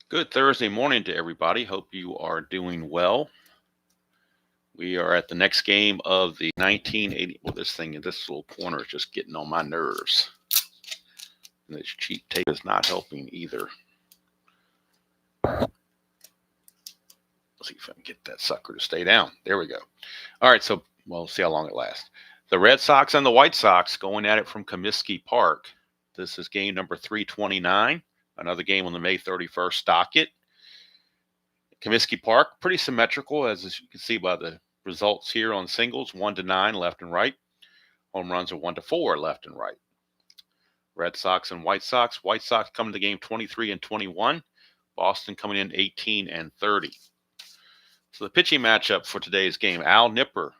Good Thursday morning to everybody. Hope you are doing well. We are at the next game of the 1980. Well, this little corner is just getting on my nerves. And this cheap tape is not helping either. Let's see if I can get that sucker to stay down. There we go. All right, so we'll see how long it lasts. The Red Sox and the White Sox going at it from Comiskey Park. This is game number 329. Another game on the May 31st docket. Comiskey Park, pretty symmetrical, as you can see by the results here on singles, 1-9 left and right. Home runs are 1-4 left and right. Red Sox and White Sox. White Sox coming to the game 23-21. Boston coming in 18-30. So the pitching matchup for today's game, Al Nipper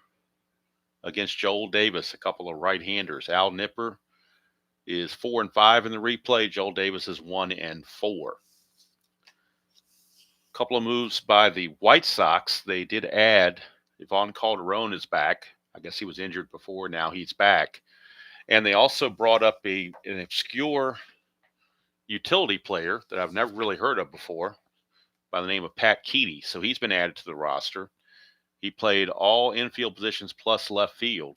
against Joel Davis, a couple of right-handers. Al Nipper is 4-5 in the replay. Joel Davis is 1-4. Couple of moves by the White Sox. They did add Ivan Calderon is back. I guess he was injured before. Now he's back. And they also brought up an obscure utility player that I've never really heard of before by the name of Pat Keaty. So he's been added to the roster. He played all infield positions plus left field.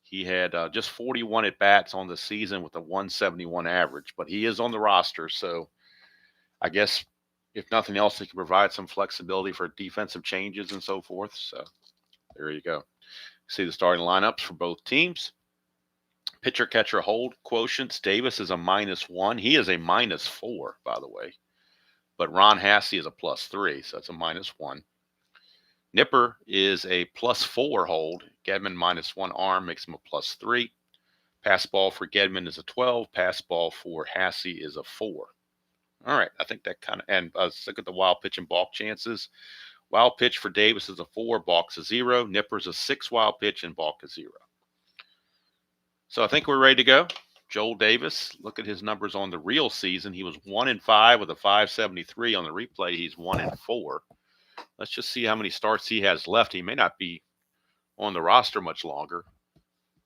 He had just 41 at-bats on the season with a 171 average, but he is on the roster. So I guess if nothing else, he can provide some flexibility for defensive changes and so forth. So there you go. See the starting lineups for both teams. Pitcher catcher hold quotients. Davis is a -1. He is a -4, by the way. But Ron Hassey is a +3, so it's a -1. Nipper is a +4 hold. Gedman -1 arm makes him a +3. Pass ball for Gedman is a 12. Pass ball for Hassey is a 4. All right, I think that kind of, and let's look at the wild pitch and balk chances. Wild pitch for Davis is a 4, balk's a 0. Nipper's a 6 wild pitch and balk is 0. So I think we're ready to go. Joel Davis, look at his numbers on the real season. He was 1-5 with a 573. On the replay, he's 1-4. Let's just see how many starts he has left. He may not be on the roster much longer.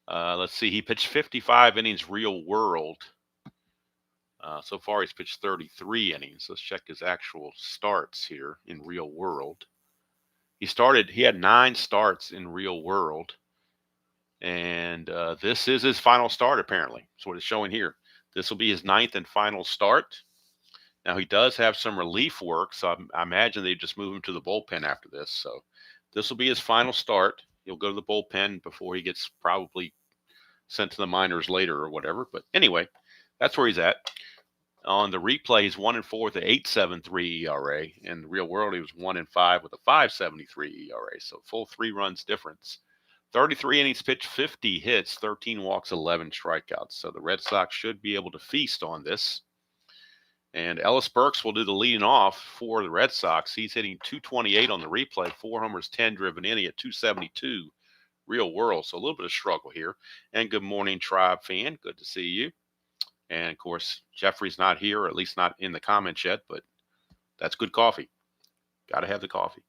Let's see. He pitched 55 innings real world. So far, he's pitched 33 innings. Let's check his actual starts here in real world. He had 9 starts in real world. And this is his final start, apparently. That's what it's showing here. This will be his 9th and final start. Now, he does have some relief work, so I imagine they just move him to the bullpen after this. So this will be his final start. He'll go to the bullpen before he gets probably sent to the minors later or whatever. But anyway, that's where he's at. On the replay, he's 1-4 with an 8.73 ERA. In the real world, he was 1-5 with a 5.73 ERA. So full 3 runs difference. 33 innings pitched, 50 hits, 13 walks, 11 strikeouts. So the Red Sox should be able to feast on this. And Ellis Burks will do the leading off for the Red Sox. He's hitting 228 on the replay, 4 homers, 10 driven in. He had 272 real world. So a little bit of struggle here. And good morning, Tribe fan. Good to see you. And, of course, Jeffrey's not here, or at least not in the comments yet, but that's good coffee. Got to have the coffee.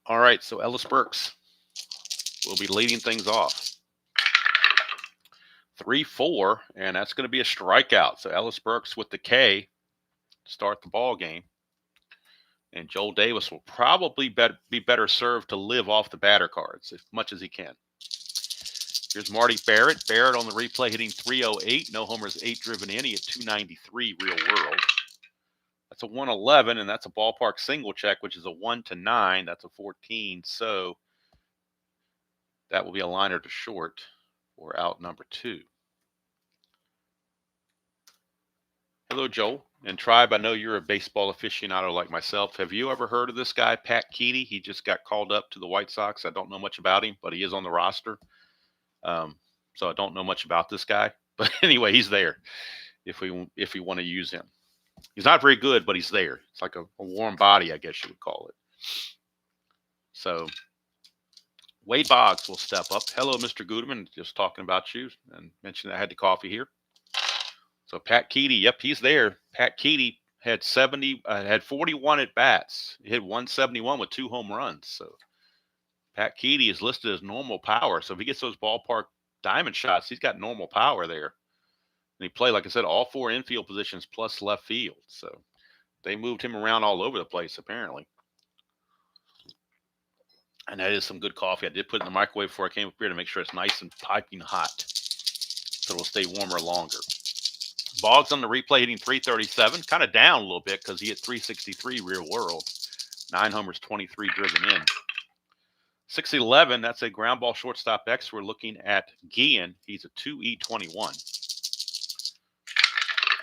All right, so Ellis Burks will be leading things off. 3-4, and that's going to be a strikeout. So Ellis Burks with the K to start the ball game. And Joel Davis will probably be better served to live off the batter cards as much as he can. Here's Marty Barrett. Barrett on the replay hitting 308. No homers, 8 driven in. He had 293 real world. That's a 111, and that's a ballpark single check, which is a 1-9. That's a 14. So that will be a liner to short for out number 2. Hello, Joel. And Tribe, I know you're a baseball aficionado like myself. Have you ever heard of this guy, Pat Keaty? He just got called up to the White Sox. I don't know much about him, but he is on the roster. So I don't know much about this guy. But anyway, he's there if we want to use him. He's not very good, but he's there. It's like a warm body, I guess you would call it. So Wade Boggs will step up. Hello, Mr. Gudeman. Just talking about you and mentioned I had the coffee here. So Pat Keaty, yep, he's there. Pat Keaty had 41 at bats. He hit 171 with 2 home runs. So Pat Keaty is listed as normal power. So if he gets those ballpark diamond shots, he's got normal power there. And he played, like I said, all 4 infield positions plus left field. So they moved him around all over the place, apparently. And that is some good coffee. I did put it in the microwave before I came up here to make sure it's nice and piping hot, so it'll stay warmer longer. Boggs on the replay hitting 337, kind of down a little bit because he hit 363 real world. 9 homers, 23 driven in. 611, that's a ground ball shortstop X. We're looking at Guillen. He's a 2E21.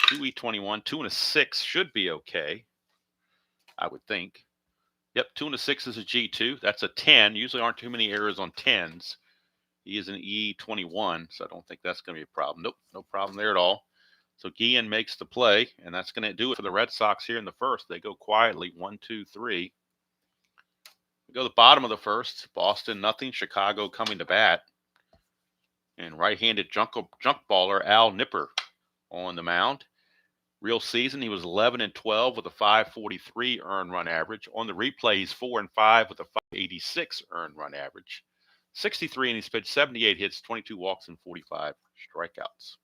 2E21, 2 and a 6 should be okay, I would think. Yep, 2 and a 6 is a G2. That's a 10. Usually aren't too many errors on 10s. He is an E21, so I don't think that's going to be a problem. Nope, no problem there at all. So Guillen makes the play, and that's going to do it for the Red Sox here in the first. They go quietly, 1, 2, 3. We go to the bottom of the first. Boston, nothing. Chicago coming to bat. And right-handed junk baller Al Nipper on the mound. Real season, he was 11 and 12 with a 543 earned run average. On the replay, he's 4 and 5 with a 586 earned run average. 63 and he's pitched 78 hits, 22 walks, and 45 strikeouts.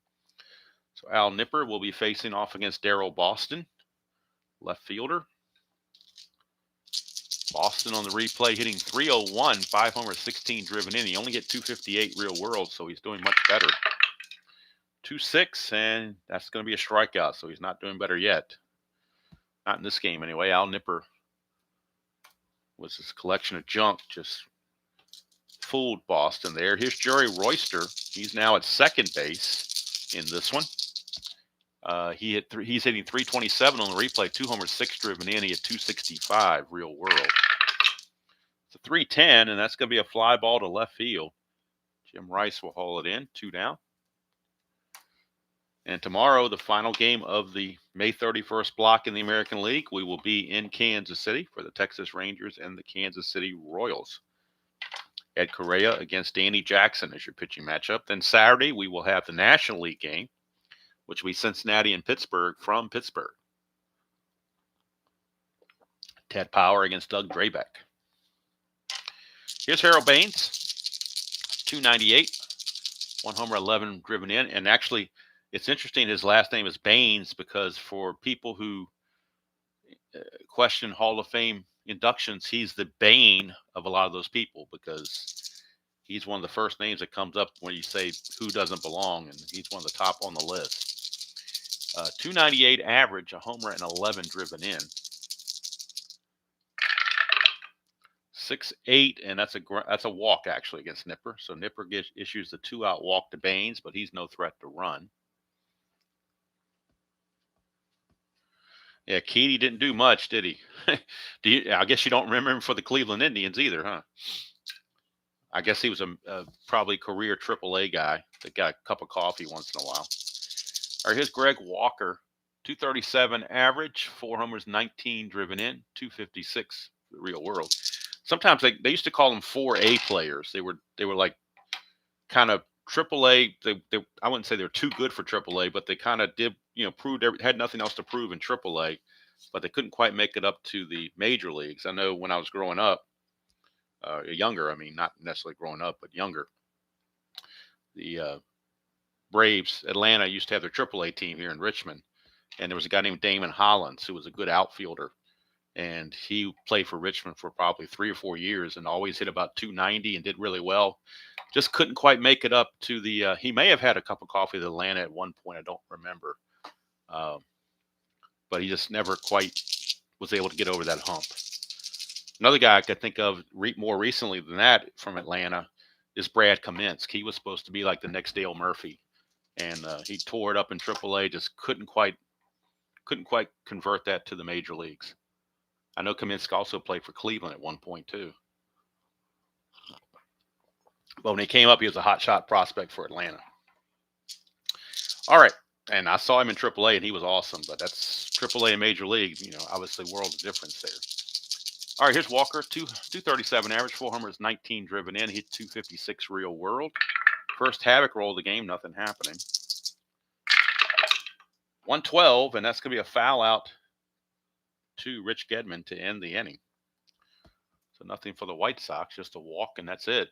So Al Nipper will be facing off against Darryl Boston, left fielder. Boston on the replay hitting 301, 5 homers, 16 driven in. He only hit 258 real world, so he's doing much better. 2-6, and that's going to be a strikeout, so he's not doing better yet. Not in this game anyway. Al Nipper was his collection of junk, just fooled Boston there. Here's Jerry Royster. He's now at second base in this one. He's hitting 327 on the replay, 2 homers, 6 driven in. He had 265 real world. It's a 310, and that's going to be a fly ball to left field. Jim Rice will haul it in, 2 down. And tomorrow, the final game of the May 31st block in the American League, we will be in Kansas City for the Texas Rangers and the Kansas City Royals. Ed Correa against Danny Jackson is your pitching matchup. Then Saturday, we will have the National League game, which will be Cincinnati and Pittsburgh from Pittsburgh. Ted Power against Doug Drabeck. Here's Harold Baines, 298, 1 homer, 11 driven in. And actually, it's interesting his last name is Baines because for people who question Hall of Fame inductions, he's the bane of a lot of those people because he's one of the first names that comes up when you say who doesn't belong, and he's one of the top on the list. 298 average, a homer, and 11 driven in. 6-8, and that's a walk actually against Nipper. So Nipper issues the 2-out walk to Baines, but he's no threat to run. Yeah, Keedy didn't do much, did he? I guess you don't remember him for the Cleveland Indians either, huh? I guess he was a probably career AAA guy that got a cup of coffee once in a while. All right, here's Greg Walker, 237 average, 4 homers, 19 driven in, 256 the real world. Sometimes they used to call them 4A players. They were like kind of AAA. I wouldn't say they're too good for AAA, but they kind of did, proved had nothing else to prove in AAA, but they couldn't quite make it up to the major leagues. I know when I was growing up, younger, I mean, not necessarily growing up, but younger, the Braves, Atlanta used to have their AAA team here in Richmond, and there was a guy named Damon Hollins who was a good outfielder, and he played for Richmond for probably 3 or 4 years and always hit about 290 and did really well. Just couldn't quite make it up to the he may have had a cup of coffee with Atlanta at one point. I don't remember. But he just never quite was able to get over that hump. Another guy I could think of more recently than that from Atlanta is Brad Kaminsky. He was supposed to be like the next Dale Murphy, and he tore it up in AAA. Just couldn't quite convert that to the major leagues. I know Kaminsky also played for Cleveland at one point too. But when he came up, he was a hot shot prospect for Atlanta. All right. And I saw him in AAA, and he was awesome. But that's AAA and Major League, obviously world of difference there. All right, here's Walker, 237 average, 4 homers, 19 driven in. Hit 256 real world. First havoc roll of the game, nothing happening. 112, and that's going to be a foul out to Rich Gedman to end the inning. So nothing for the White Sox, just a walk, and that's it.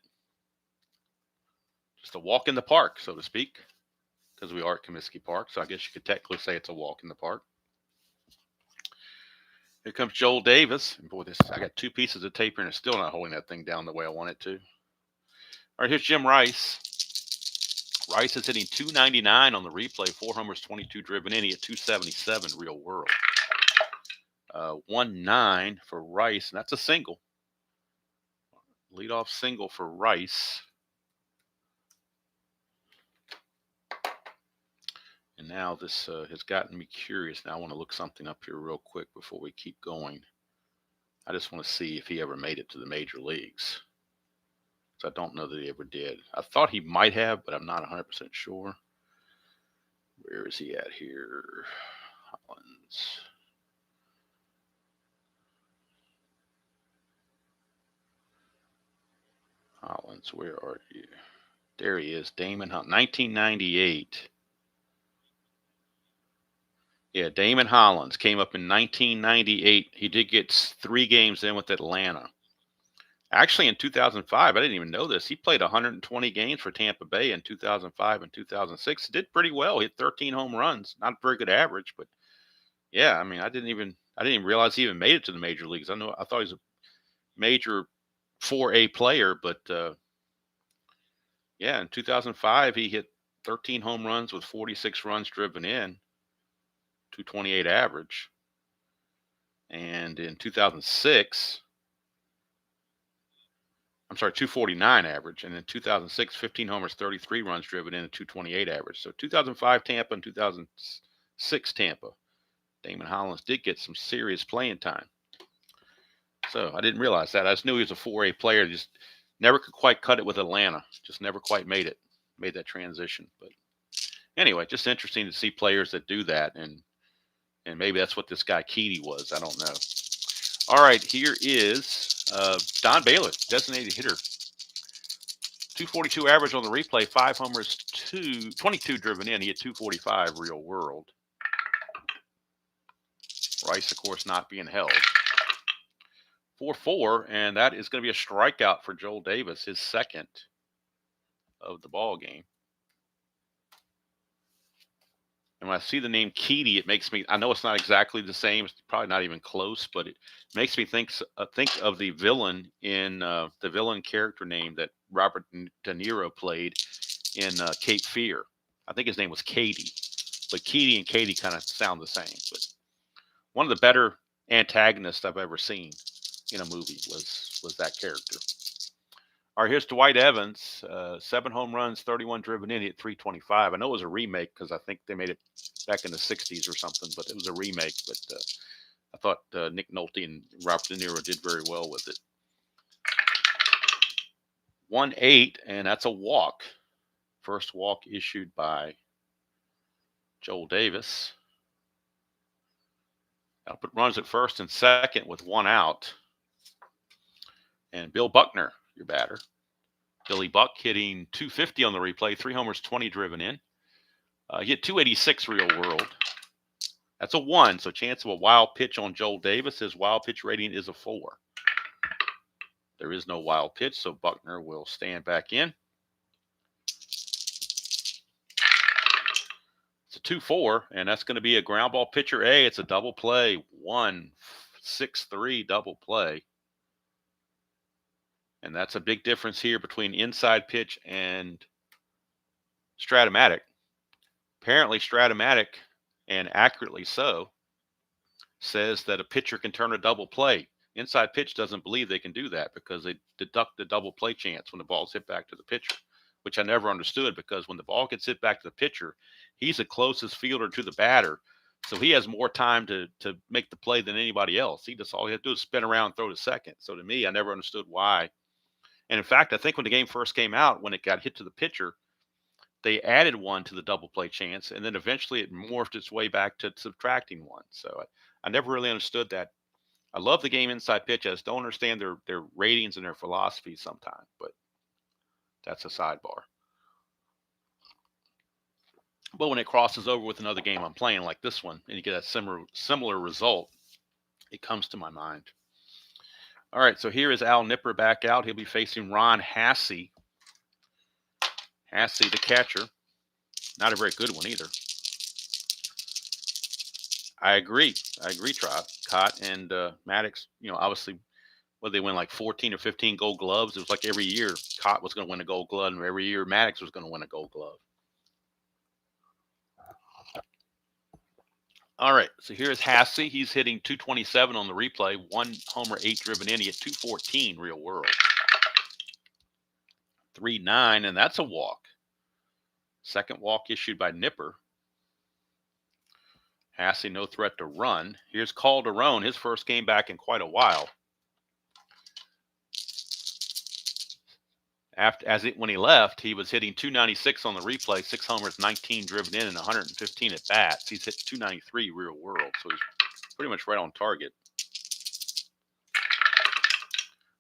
Just a walk in the park, so to speak. because we are at Comiskey Park. So I guess you could technically say it's a walk in the park. Here comes Joel Davis. And boy, I got 2 pieces of tape here and it's still not holding that thing down the way I want it to. All right, here's Jim Rice. Rice is hitting 299 on the replay, 4 homers, 22 driven in. He hit 277 real world. 1-9 for Rice, and that's a single. Leadoff single for Rice. And now this has gotten me curious. Now I want to look something up here real quick before we keep going. I just want to see if he ever made it to the major leagues. So I don't know that he ever did. I thought he might have, but I'm not 100% sure. Where is he at here? Hollins. Hollins, where are you? There he is, Damon Hollins, 1998. Yeah, Damon Hollins came up in 1998. He did get 3 games in with Atlanta. Actually, in 2005, I didn't even know this. He played 120 games for Tampa Bay in 2005 and 2006. Did pretty well. He hit 13 home runs. Not a very good average, but yeah, I mean, I didn't even realize he even made it to the major leagues. I thought he was a major 4A player, but yeah, in 2005 he hit 13 home runs with 46 runs driven in, 228 average. And in 2006, I'm sorry, 249 average. And in 2006, 15 homers, 33 runs driven in, and 228 average. So 2005 Tampa and 2006 Tampa, Damon Hollins did get some serious playing time. So I didn't realize that. I just knew he was a 4A player. Just never could quite cut it with Atlanta. Just never quite made that transition. But anyway, just interesting to see players that do that. And maybe that's what this guy Keedy was. I don't know. All right, here is Don Baylor, designated hitter. 242 average on the replay, 5 homers, 22 driven in. He had 245 real world. Rice, of course, not being held. 4-4, and that is going to be a strikeout for Joel Davis, his second of the ball game. And when I see the name Keedy, it makes me, I know it's not exactly the same, it's probably not even close, but it makes me think of the villain in the villain character name that Robert De Niro played in Cape Fear. I think his name was Cady, but Keedy and Cady kind of sound the same. But one of the better antagonists I've ever seen in a movie was that character. All right, here's Dwight Evans, 7 home runs, 31 driven in, at 325. I know it was a remake because I think they made it back in the 60s or something, but it was a remake. But I thought Nick Nolte and Robert De Niro did very well with it. 1-8, and that's a walk. First walk issued by Joel Davis. I'll put runners at first and second with 1 out. And Bill Buckner, your batter. Billy Buck hitting 250 on the replay, 3 homers, 20 driven in. He hit 286 real world. That's a 1, so chance of a wild pitch on Joel Davis. His wild pitch rating is a 4. There is no wild pitch, so Buckner will stand back in. It's a 2-4, and that's going to be a ground ball pitcher A. It's a double play, 1-6-3 double play. And that's a big difference here between inside pitch and Strat-O-Matic. Apparently, Strat-O-Matic, and accurately so, says that a pitcher can turn a double play. Inside pitch doesn't believe they can do that because they deduct the double play chance when the ball's hit back to the pitcher, which I never understood, because when the ball gets hit back to the pitcher, he's the closest fielder to the batter. So he has more time to make the play than anybody else. All he has to do is spin around and throw to second. So to me, I never understood why. And in fact, I think when the game first came out, when it got hit to the pitcher, they added 1 to the double play chance, and then eventually it morphed its way back to subtracting 1. So I never really understood that. I love the game inside pitch. I just don't understand their ratings and their philosophy sometimes, but that's a sidebar. But when it crosses over with another game I'm playing like this one, and you get that similar result, it comes to my mind. All right, so here is Al Nipper back out. He'll be facing Ron Hassey. Hassey, the catcher. Not a very good one either. I agree. Tribe. Cott and Maddox, obviously, whether they win like 14 or 15 gold gloves, it was like every year Cott was going to win a gold glove, and every year Maddox was going to win a gold glove. All right, so here's Hasse. He's hitting 227 on the replay. 1 homer, 8 driven in. He hit 214 real world. 3-9, and that's a walk. Second walk issued by Nipper. Hasse, no threat to run. Here's Calderon, his first game back in quite a while. When he left, he was hitting 296 on the replay, 6 homers, 19 driven in, and 115 at bats. He's hit 293 real world, so he's pretty much right on target.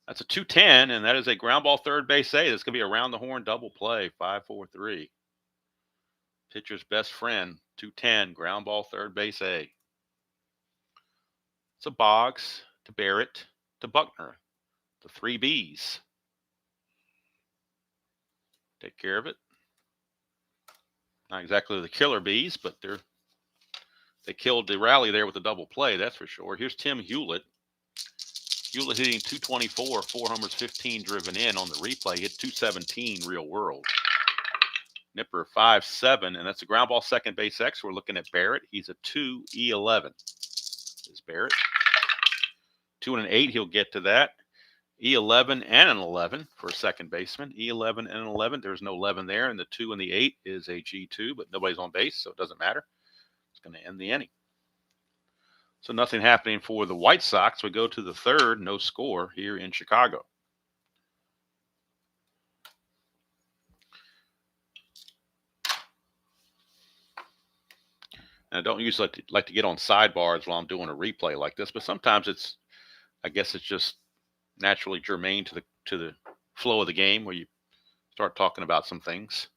That's a 210, and that is a ground ball third base A. That's going to be a round the horn double play, 5-4-3. Pitcher's best friend, 210, ground ball third base A. It's a Boggs to Barrett to Buckner, the 3 Bs. Take care of it. Not exactly the killer bees, but they killed the rally there with a double play, that's for sure. Here's Tim Hewlett. Hewlett hitting 224, 4 homers, 15 driven in on the replay. Hit 217 real world. Nipper 5-7, and that's a ground ball second base X. We're looking at Barrett. He's a 2-E11. Is Barrett 2 and an 8? He'll get to that. E11 and an 11 for a second baseman. E11 and an 11. There's no 11 there, and the 2 and the 8 is a G2, but nobody's on base, so it doesn't matter. It's going to end the inning. So nothing happening for the White Sox. We go to the third, no score here in Chicago. And I don't usually like to get on sidebars while I'm doing a replay like this, but sometimes I guess it's just naturally germane to the flow of the game, where you start talking about some things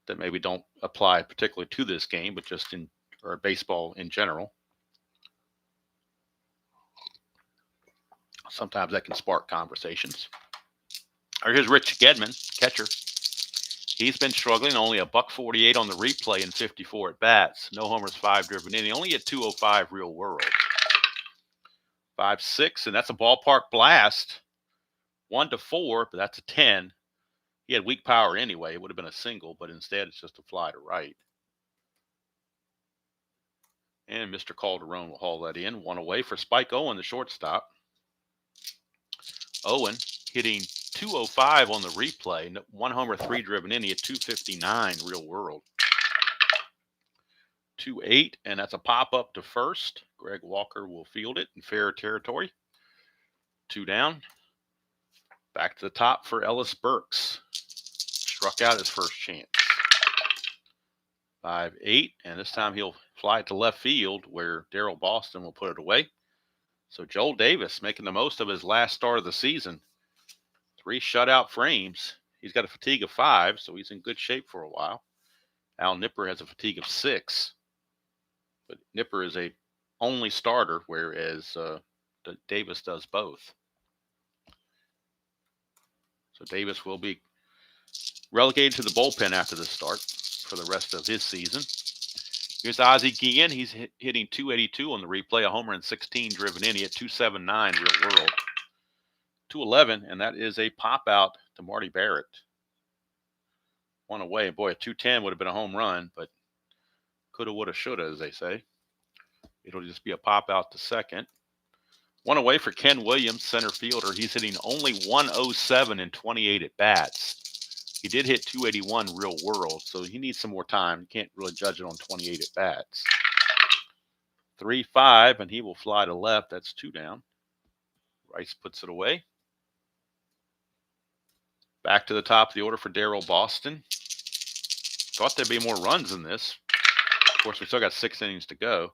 that maybe don't apply particularly to this game, but just or baseball in general. Sometimes that can spark conversations. All right, here's Rich Gedman, catcher. He's been struggling, only a $148 on the replay and 54 at bats. No homers, 5 driven in. He only hit 205 real world. 5-6, and that's a ballpark blast. 1-4, but that's a 10. He had weak power anyway. It would have been a single, but instead it's just a fly to right. And Mr. Calderon will haul that in. 1 away for Spike Owen, the shortstop. Owen hitting 205 on the replay. 1 homer, 3 driven in. He had 259 real world. 2-8, and that's a pop-up to first. Greg Walker will field it in fair territory. 2 down. Back to the top for Ellis Burks. Struck out his first chance. 5-8, and this time he'll fly it to left field, where Darryl Boston will put it away. So Joel Davis making the most of his last start of the season. 3 shutout frames. He's got a fatigue of 5, so he's in good shape for a while. Al Nipper has a fatigue of 6. But Nipper is a only starter, whereas Davis does both. So Davis will be relegated to the bullpen after this start for the rest of his season. Here's Ozzie Guillen. He's hitting 282 on the replay, a homer and 16 driven in. He hit 279 real world. 211, and that is a pop out to Marty Barrett. 1 away. Boy, a 210 would have been a home run, but coulda, woulda, shoulda, as they say. It'll just be a pop out to second. 1 away for Ken Williams, center fielder. He's hitting only 107 and 28 at bats. He did hit 281 real world, so he needs some more time. You can't really judge it on 28 at bats. 3-5, and he will fly to left. That's 2 down. Rice puts it away. Back to the top of the order for Darryl Boston. Thought there'd be more runs than this. Of course, we still got 6 innings to go.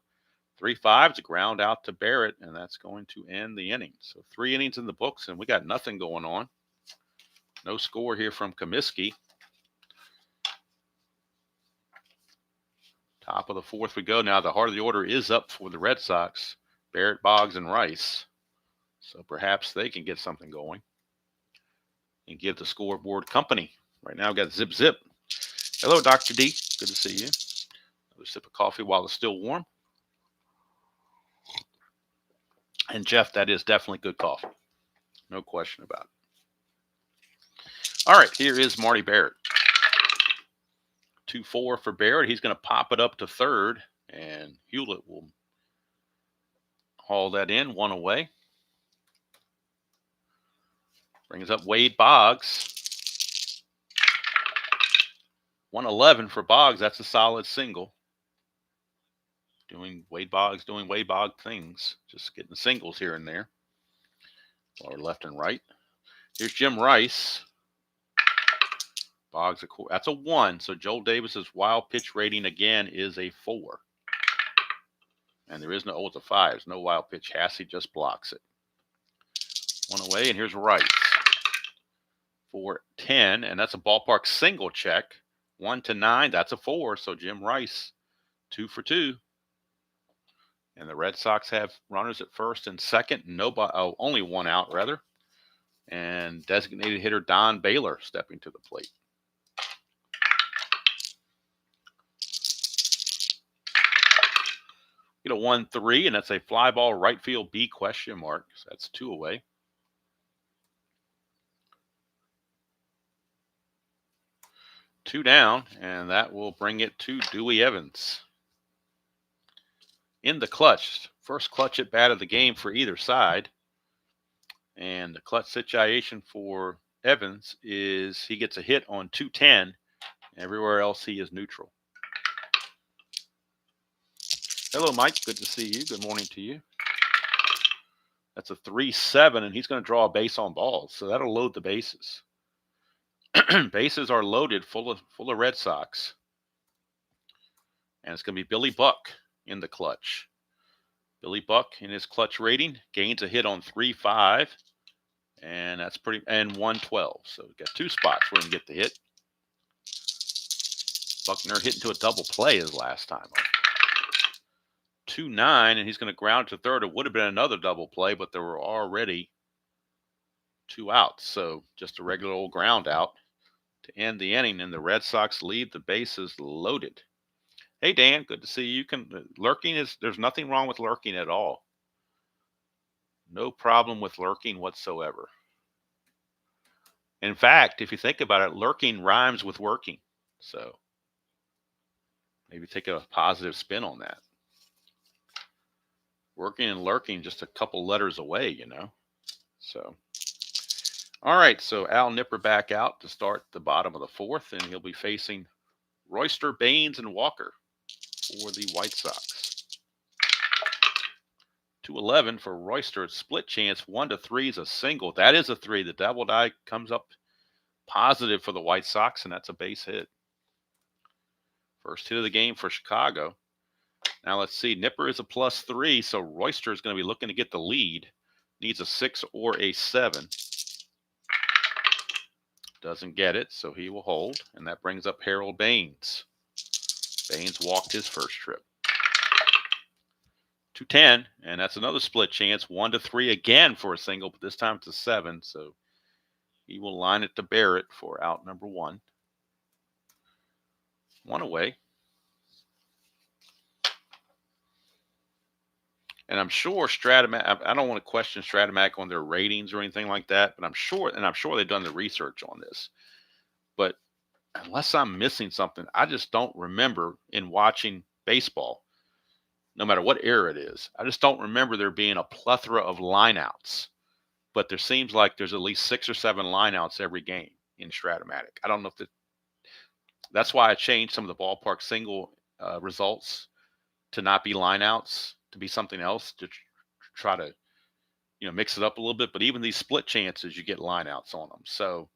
3-5 to ground out to Barrett, and that's going to end the inning. So 3 innings in the books, and we got nothing going on. No score here from Comiskey. Top of the 4th we go. Now the heart of the order is up for the Red Sox. Barrett, Boggs, and Rice. So perhaps they can get something going and give the scoreboard company. Right now we've got Zip Zip. Hello, Dr. D. Good to see you. Another sip of coffee while it's still warm. And Jeff, that is definitely good coffee. No question about it. All right, here is Marty Barrett. 2-4 for Barrett. He's going to pop it up to third, and Hewlett will haul that in, one away. Brings up Wade Boggs. 111 for Boggs. That's a solid single. Doing Wade Boggs things. Just getting singles here and there. Or left and right. Here's Jim Rice. Boggs, that's a 1. So Joel Davis's wild pitch rating again is a 4. And there is no, it's a 5. There's no wild pitch. Hassey just blocks it. One away, and here's Rice for 10, and that's a ballpark single check. 1 to 9, that's a 4. So Jim Rice, 2 for 2. And the Red Sox have runners at first and second. Nobody, only one out, rather. And designated hitter Don Baylor stepping to the plate. Get a 1-3, and that's a fly ball right field B question mark. So that's 2 away. Two down, and that will bring it to Dewey Evans. In the clutch, first clutch at bat of the game for either side. And the clutch situation for Evans is he gets a hit on 210. Everywhere else he is neutral. Hello, Mike. Good to see you. Good morning to you. That's a 3-7, and he's going to draw a base on balls. So that'll load the bases. Bases are loaded full of Red Sox. And it's going to be Billy Buck in the clutch. Billy Buck in his clutch rating gains a hit on 3-5. And that's pretty, and 112. So we've got 2 spots where he can get the hit. Buckner hit into a double play his last time. 2-9, and he's going to ground to third. It would have been another double play, but there were already 2 outs. So just a regular old ground out to end the inning, and the Red Sox leave the bases loaded. Hey, Dan, good to see you. There's nothing wrong with lurking at all. No problem with lurking whatsoever. In fact, if you think about it, lurking rhymes with working. So maybe take a positive spin on that. Working and lurking just a couple letters away, you know. So, all right. So Al Nipper back out to start the bottom of the 4th, and he'll be facing Royster, Baines, and Walker for the White Sox. 2-11 for Royster. It's split chance. 1-3 is a single. That is a 3. The double die comes up positive for the White Sox, and that's a base hit. First hit of the game for Chicago. Now let's see. Nipper is a +3, so Royster is going to be looking to get the lead. Needs a 6 or a 7. Doesn't get it, so he will hold, and that brings up Harold Baines. Baines walked his first trip. 2-10, and that's another split chance. 1-3 again for a single, but this time it's a 7, so he will line it to Barrett for out number 1. 1 away. And I'm sure Strat-O-Matic, I don't want to question Strat-O-Matic on their ratings or anything like that, but I'm sure they've done the research on this. But unless I'm missing something, I just don't remember in watching baseball, no matter what era it is, I just don't remember there being a plethora of lineouts. But there seems like there's at least 6 or 7 lineouts every game in Strat-O-Matic. I don't know if that's why I changed some of the ballpark single results to not be lineouts, to be something else, to try to, mix it up a little bit. But even these split chances, you get lineouts on them. So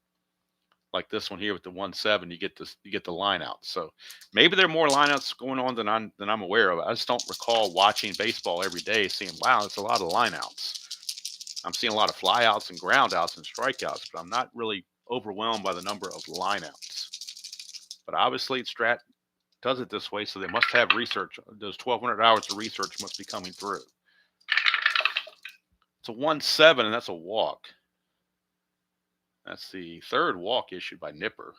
like this one here with the 1-7, you get the lineouts. So maybe there are more lineouts going on than I'm aware of. I just don't recall watching baseball every day saying, wow, it's a lot of lineouts. I'm seeing a lot of flyouts and groundouts and strikeouts, but I'm not really overwhelmed by the number of lineouts. But obviously Strat does it this way, so they must have research. Those 1,200 hours of research must be coming through. It's a 1-7, and that's a walk. That's the 3rd walk issued by Nipper.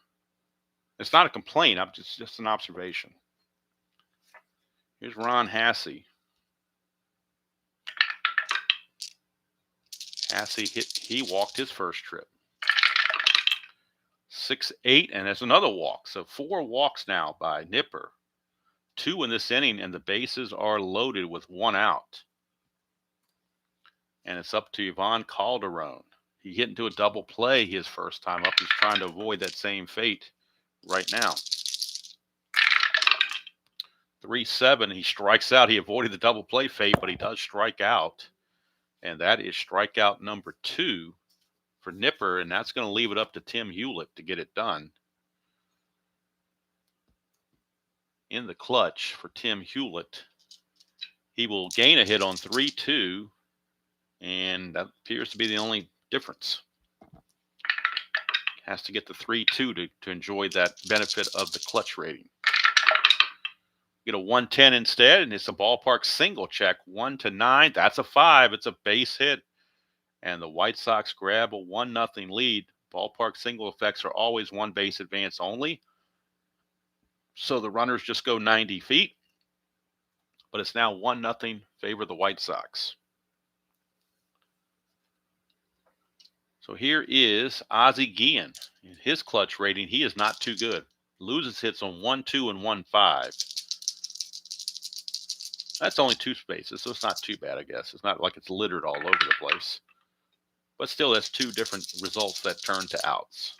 It's not a complaint. I'm just an observation. Here's Ron Hassey. Hassey he walked his first trip. 6-8, and there's another walk. So 4 walks now by Nipper. 2 in this inning, and the bases are loaded with 1 out. And it's up to Ivan Calderon. He hit into a double play his first time up. He's trying to avoid that same fate right now. 3-7. He strikes out. He avoided the double play fate, but he does strike out. And that is strikeout number 2 for Nipper, and that's going to leave it up to Tim Hewlett to get it done. In the clutch for Tim Hewlett. He will gain a hit on 3-2, and that appears to be the only difference. Has to get the 3-2 to enjoy that benefit of the clutch rating. Get a 110 instead, and it's a ballpark single check. 1-9. That's a 5. It's a base hit. And the White Sox grab a 1-0 lead. Ballpark single effects are always 1 base advance only. So the runners just go 90 feet. But it's now 1-0 favor the White Sox. So here is Ozzie Guillen. In his clutch rating, he is not too good. Loses hits on 1-2 and 1-5. That's only 2 spaces, so it's not too bad, I guess. It's not like it's littered all over the place. But still, that's 2 different results that turn to outs.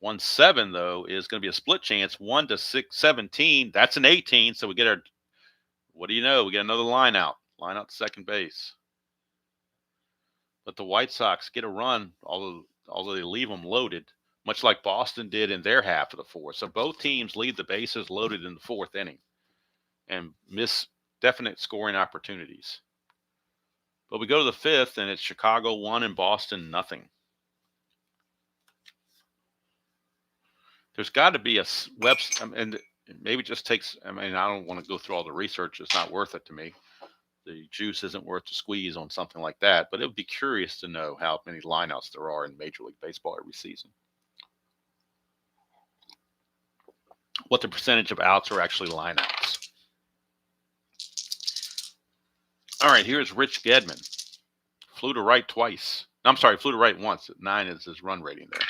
1-7, though, is going to be a split chance. 1-17. That's an 18, so we get our, what do you know? We get another line out. Line out to second base. But the White Sox get a run, although they leave them loaded, much like Boston did in their half of the 4th. So both teams leave the bases loaded in the 4th inning and miss definite scoring opportunities. But we go to the 5th, and it's Chicago 1 and Boston 0. There's got to be a and maybe it just takes, I don't want to go through all the research. It's not worth it to me. The juice isn't worth the squeeze on something like that, but it would be curious to know how many lineouts there are in Major League Baseball every season. What the percentage of outs are actually lineouts. All right, here's Rich Gedman. Flew to right twice. I'm sorry, flew to right once. 9 is his run rating there.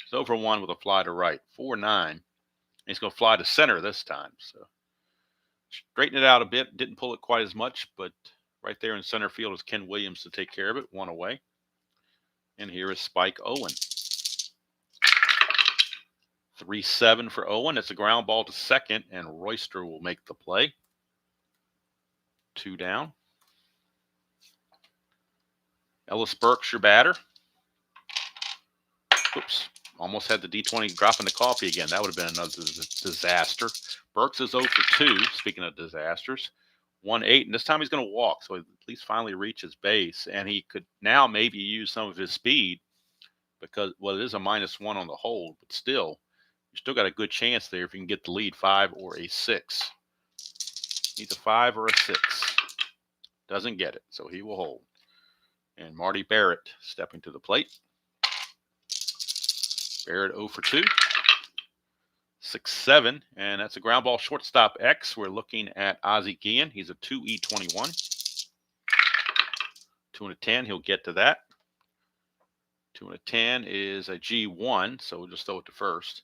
He's over 1 with a fly to right. 4-9. He's going to fly to center this time. So straighten it out a bit. Didn't pull it quite as much, but right there in center field is Ken Williams to take care of it. 1 away. And here is Spike Owen. 3-7 for Owen. It's a ground ball to second, and Royster will make the play. 2 down. Ellis Burks, your batter. Oops. Almost had the D20 dropping the coffee again. That would have been another disaster. Burks is 0 for 2, speaking of disasters. 1-8, and this time he's going to walk, so he at least finally reaches base, and he could now maybe use some of his speed because, well, it is a -1 on the hold, but still, you still got a good chance there if you can get the lead 5 or a 6. Needs a 5 or a 6. Doesn't get it, so he will hold. And Marty Barrett stepping to the plate. Barrett 0 for 2. 6-7, and that's a ground ball shortstop X. We're looking at Ozzie Guillen. He's a 2E21. 2-10, he'll get to that. 2-10 is a G1, so we'll just throw it to first.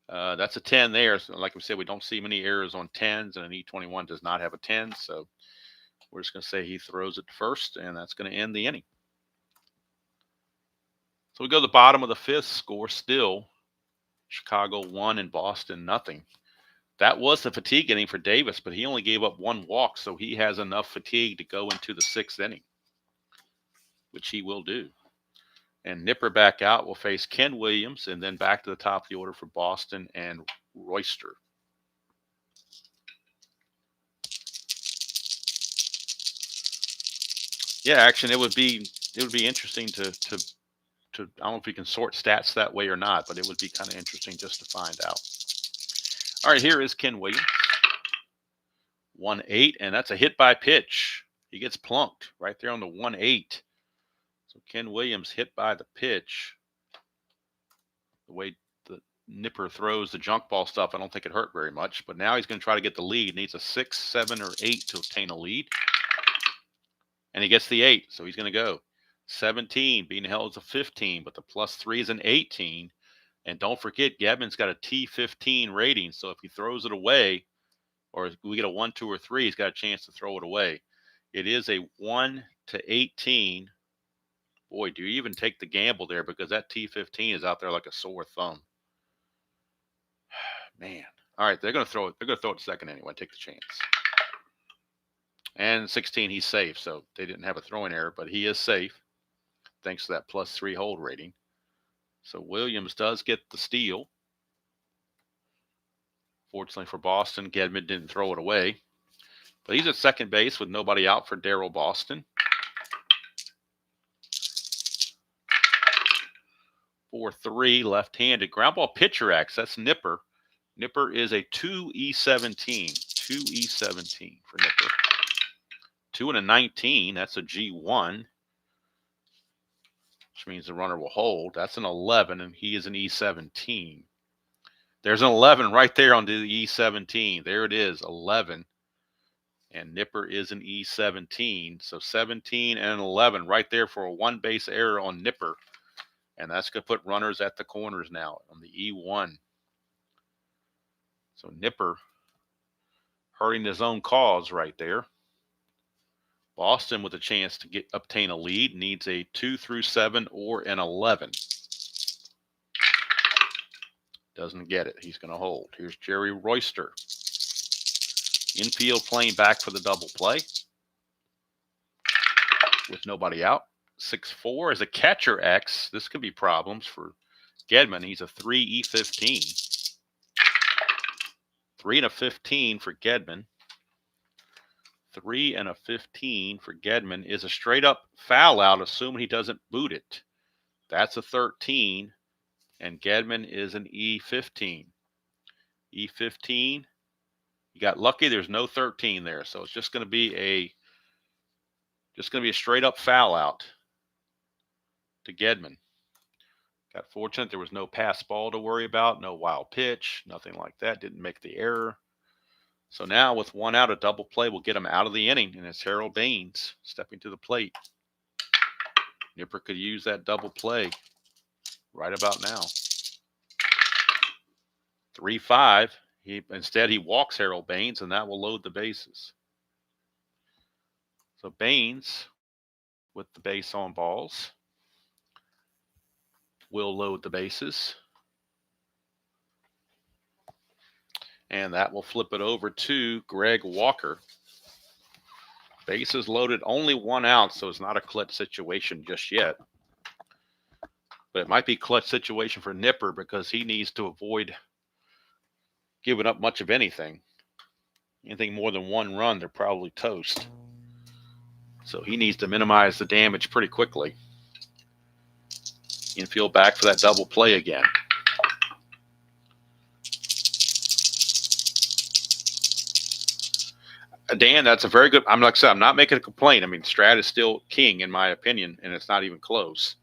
That's a 10 there. So like we said, we don't see many errors on 10s, and an E21 does not have a 10, so we're just going to say he throws it to first, and that's going to end the inning. So we go to the bottom of the 5th, score still Chicago 1 and Boston 0. That was the fatigue inning for Davis, but he only gave up 1 walk, so he has enough fatigue to go into the 6th inning, which he will do. And Nipper back out will face Ken Williams, and then back to the top of the order for Boston and Royster. Yeah, actually, it would be interesting to I don't know if we can sort stats that way or not, but it would be kind of interesting just to find out. All right, here is Ken Williams. 1-8, and that's a hit by pitch. He gets plunked right there on the 1-8. So Ken Williams hit by the pitch. The way Nipper throws the junk ball stuff, I don't think it hurt very much. But now he's going to try to get the lead. Needs a 6, 7, or 8 to obtain a lead. And he gets the 8, so he's going to go. 17 being held as a 15, but the +3 is an 18. And don't forget, Gedman's got a T15 rating, so if he throws it away, or we get a 1, 2, or 3, he's got a chance to throw it away. It is a 1 to 18. Boy, do you even take the gamble there, because that T15 is out there like a sore thumb. Man. All right, they're going to throw it. They're going to throw it second anyway. Take the chance. And 16, he's safe, so they didn't have a throwing error, but he is safe thanks to that +3 hold rating. So Williams does get the steal. Fortunately for Boston, Gedman didn't throw it away. But he's at second base with nobody out for Darryl Boston. 4-3, left-handed. Ground ball pitcher X, that's Nipper. Nipper is a 2E17. 2E17 for Nipper. 2 and a 19, that's a G1. Which means the runner will hold. That's an 11, and he is an E17. There's an 11 right there on the E17. There it is, 11. And Nipper is an E17. So 17 and an 11 right there for a one-base error on Nipper. And that's going to put runners at the corners now on the E1. So Nipper hurting his own cause right there. Boston with a chance to obtain a lead needs a 2 through 7 or an 11. Doesn't get it. He's going to hold. Here's Jerry Royster. Infield playing back for the double play with nobody out. 6-4 as a catcher X. This could be problems for Gedman. He's a 3E15. 3 and a 15 for Gedman. 3 and a 15 for Gedman is a straight up foul out, assuming he doesn't boot it. That's a 13, and Gedman is an E15. E15, you got lucky. There's no 13 there, so it's just going to be a straight up foul out to Gedman. Got fortunate there was no pass ball to worry about, no wild pitch, nothing like that. Didn't make the error. So now with one out, a double play will get him out of the inning, and it's Harold Baines stepping to the plate. Nipper could use that double play right about now. 3-5. Instead, he walks Harold Baines, and that will load the bases. So Baines, with the base on balls, will load the bases. And that will flip it over to Greg Walker. Bases loaded, only one out, so it's not a clutch situation just yet. But it might be a clutch situation for Nipper because he needs to avoid giving up much of anything. Anything more than one run, they're probably toast. So he needs to minimize the damage pretty quickly. Infield back for that double play again. Dan, that's a very good. I'm like I said, I'm not making a complaint. I mean, Strat is still king in my opinion, and it's not even close.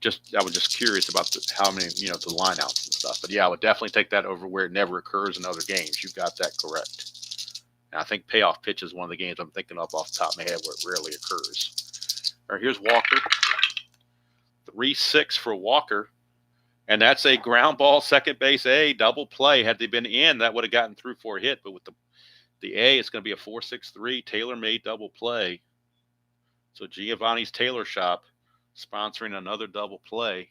I was just curious about how many, the lineouts and stuff. But yeah, I would definitely take that over where it never occurs in other games. You got that correct. And I think payoff pitch is one of the games I'm thinking of off the top of my head where it rarely occurs. All right, here's Walker. 3-6 for Walker. And that's a ground ball, second base A, double play. Had they been in, that would have gotten through for a hit. But with the A, it's going to be a 4-6-3 tailor-made double play. So Giovanni's Tailor Shop sponsoring another double play,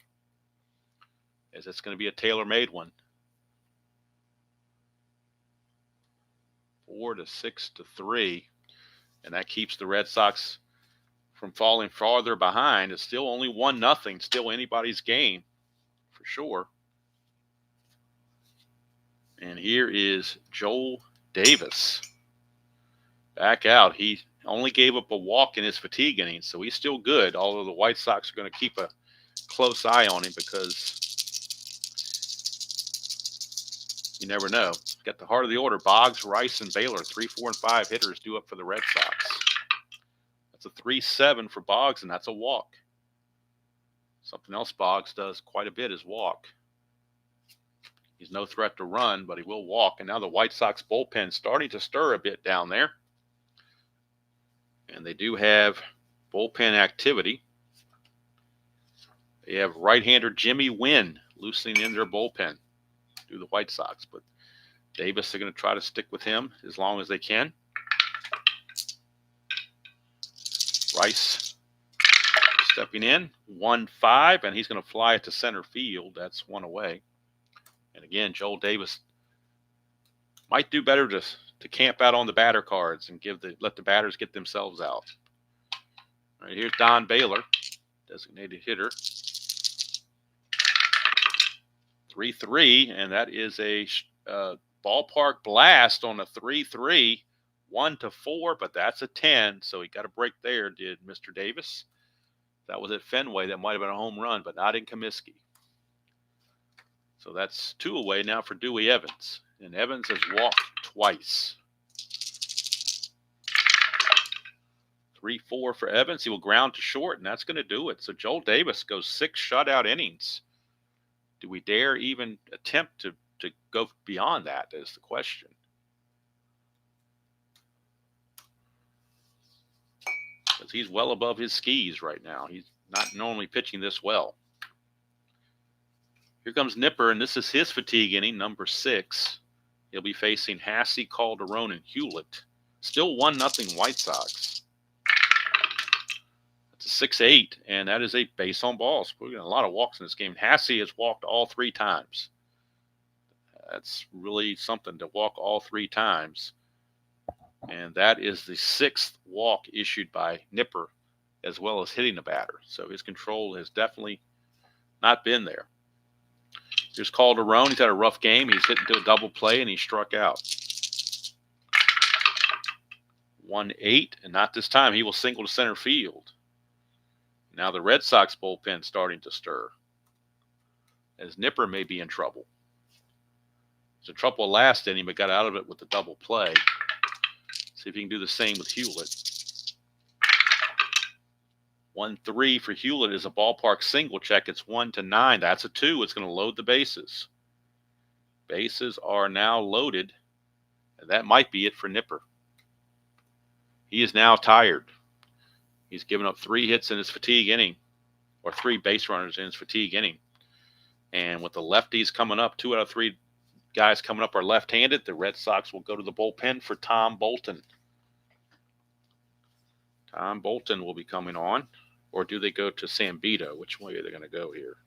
as it's going to be a tailor-made one. 4-6-3, and that keeps the Red Sox from falling farther behind. It's still only 1-0, still anybody's game for sure. And here is Joel Davis back out. He only gave up a walk in his fatigue inning, so he's still good, although the White Sox are going to keep a close eye on him because you never know. Got the heart of the order. Boggs, Rice, and Baylor, 3, 4, and 5 hitters due up for the Red Sox. That's a 3-7 for Boggs, and that's a walk. Something else Boggs does quite a bit is walk. He's no threat to run, but he will walk. And now the White Sox bullpen starting to stir a bit down there. And they do have bullpen activity. They have right-hander Jimmy Wynn loosening in their bullpen through the White Sox. But Davis are going to try to stick with him as long as they can. Rice stepping in, 1-5, and he's going to fly it to center field. That's one away. And again, Joel Davis might do better to camp out on the batter cards and let the batters get themselves out. All right, here's Don Baylor, designated hitter. 3-3, and that is a ballpark blast on a 3-3, 1-4, but that's a 10, so he got a break there, did Mr. Davis. That was at Fenway. That might have been a home run, but not in Comiskey. So that's 2 away now for Dewey Evans. And Evans has walked twice. 3-4 for Evans. He will ground to short, and that's going to do it. So Joel Davis goes 6 shutout innings. Do we dare even attempt to go beyond that is the question. Because he's well above his skis right now. He's not normally pitching this well. Here comes Nipper, and this is his fatigue inning, number 6. He'll be facing Hassey, Calderon, and Hewlett. Still 1-0 White Sox. That's a 6-8, and that is a base on balls. We're getting a lot of walks in this game. Hassey has walked all 3 times. That's really something to walk all 3 times. And that is the 6th walk issued by Nipper, as well as hitting the batter. So his control has definitely not been there. Here's Calderon. He's had a rough game. He's hit into a double play, and he struck out. 1-8, and not this time. He will single to center field. Now the Red Sox bullpen starting to stir, as Nipper may be in trouble. It was in trouble last inning, but got out of it with the double play. See if he can do the same with Hewlett. 1-3 for Hewlett is a ballpark single check. It's 1-9. That's a 2. It's going to load the bases. Bases are now loaded, and that might be it for Nipper. He is now tired. He's given up 3 hits in his fatigue inning, or 3 base runners in his fatigue inning. And with the lefties coming up, 2 out of 3 guys coming up are left-handed. The Red Sox will go to the bullpen for Tom Bolton. Tom Bolton will be coming on. Or do they go to Sambito? Which way are they going to go here?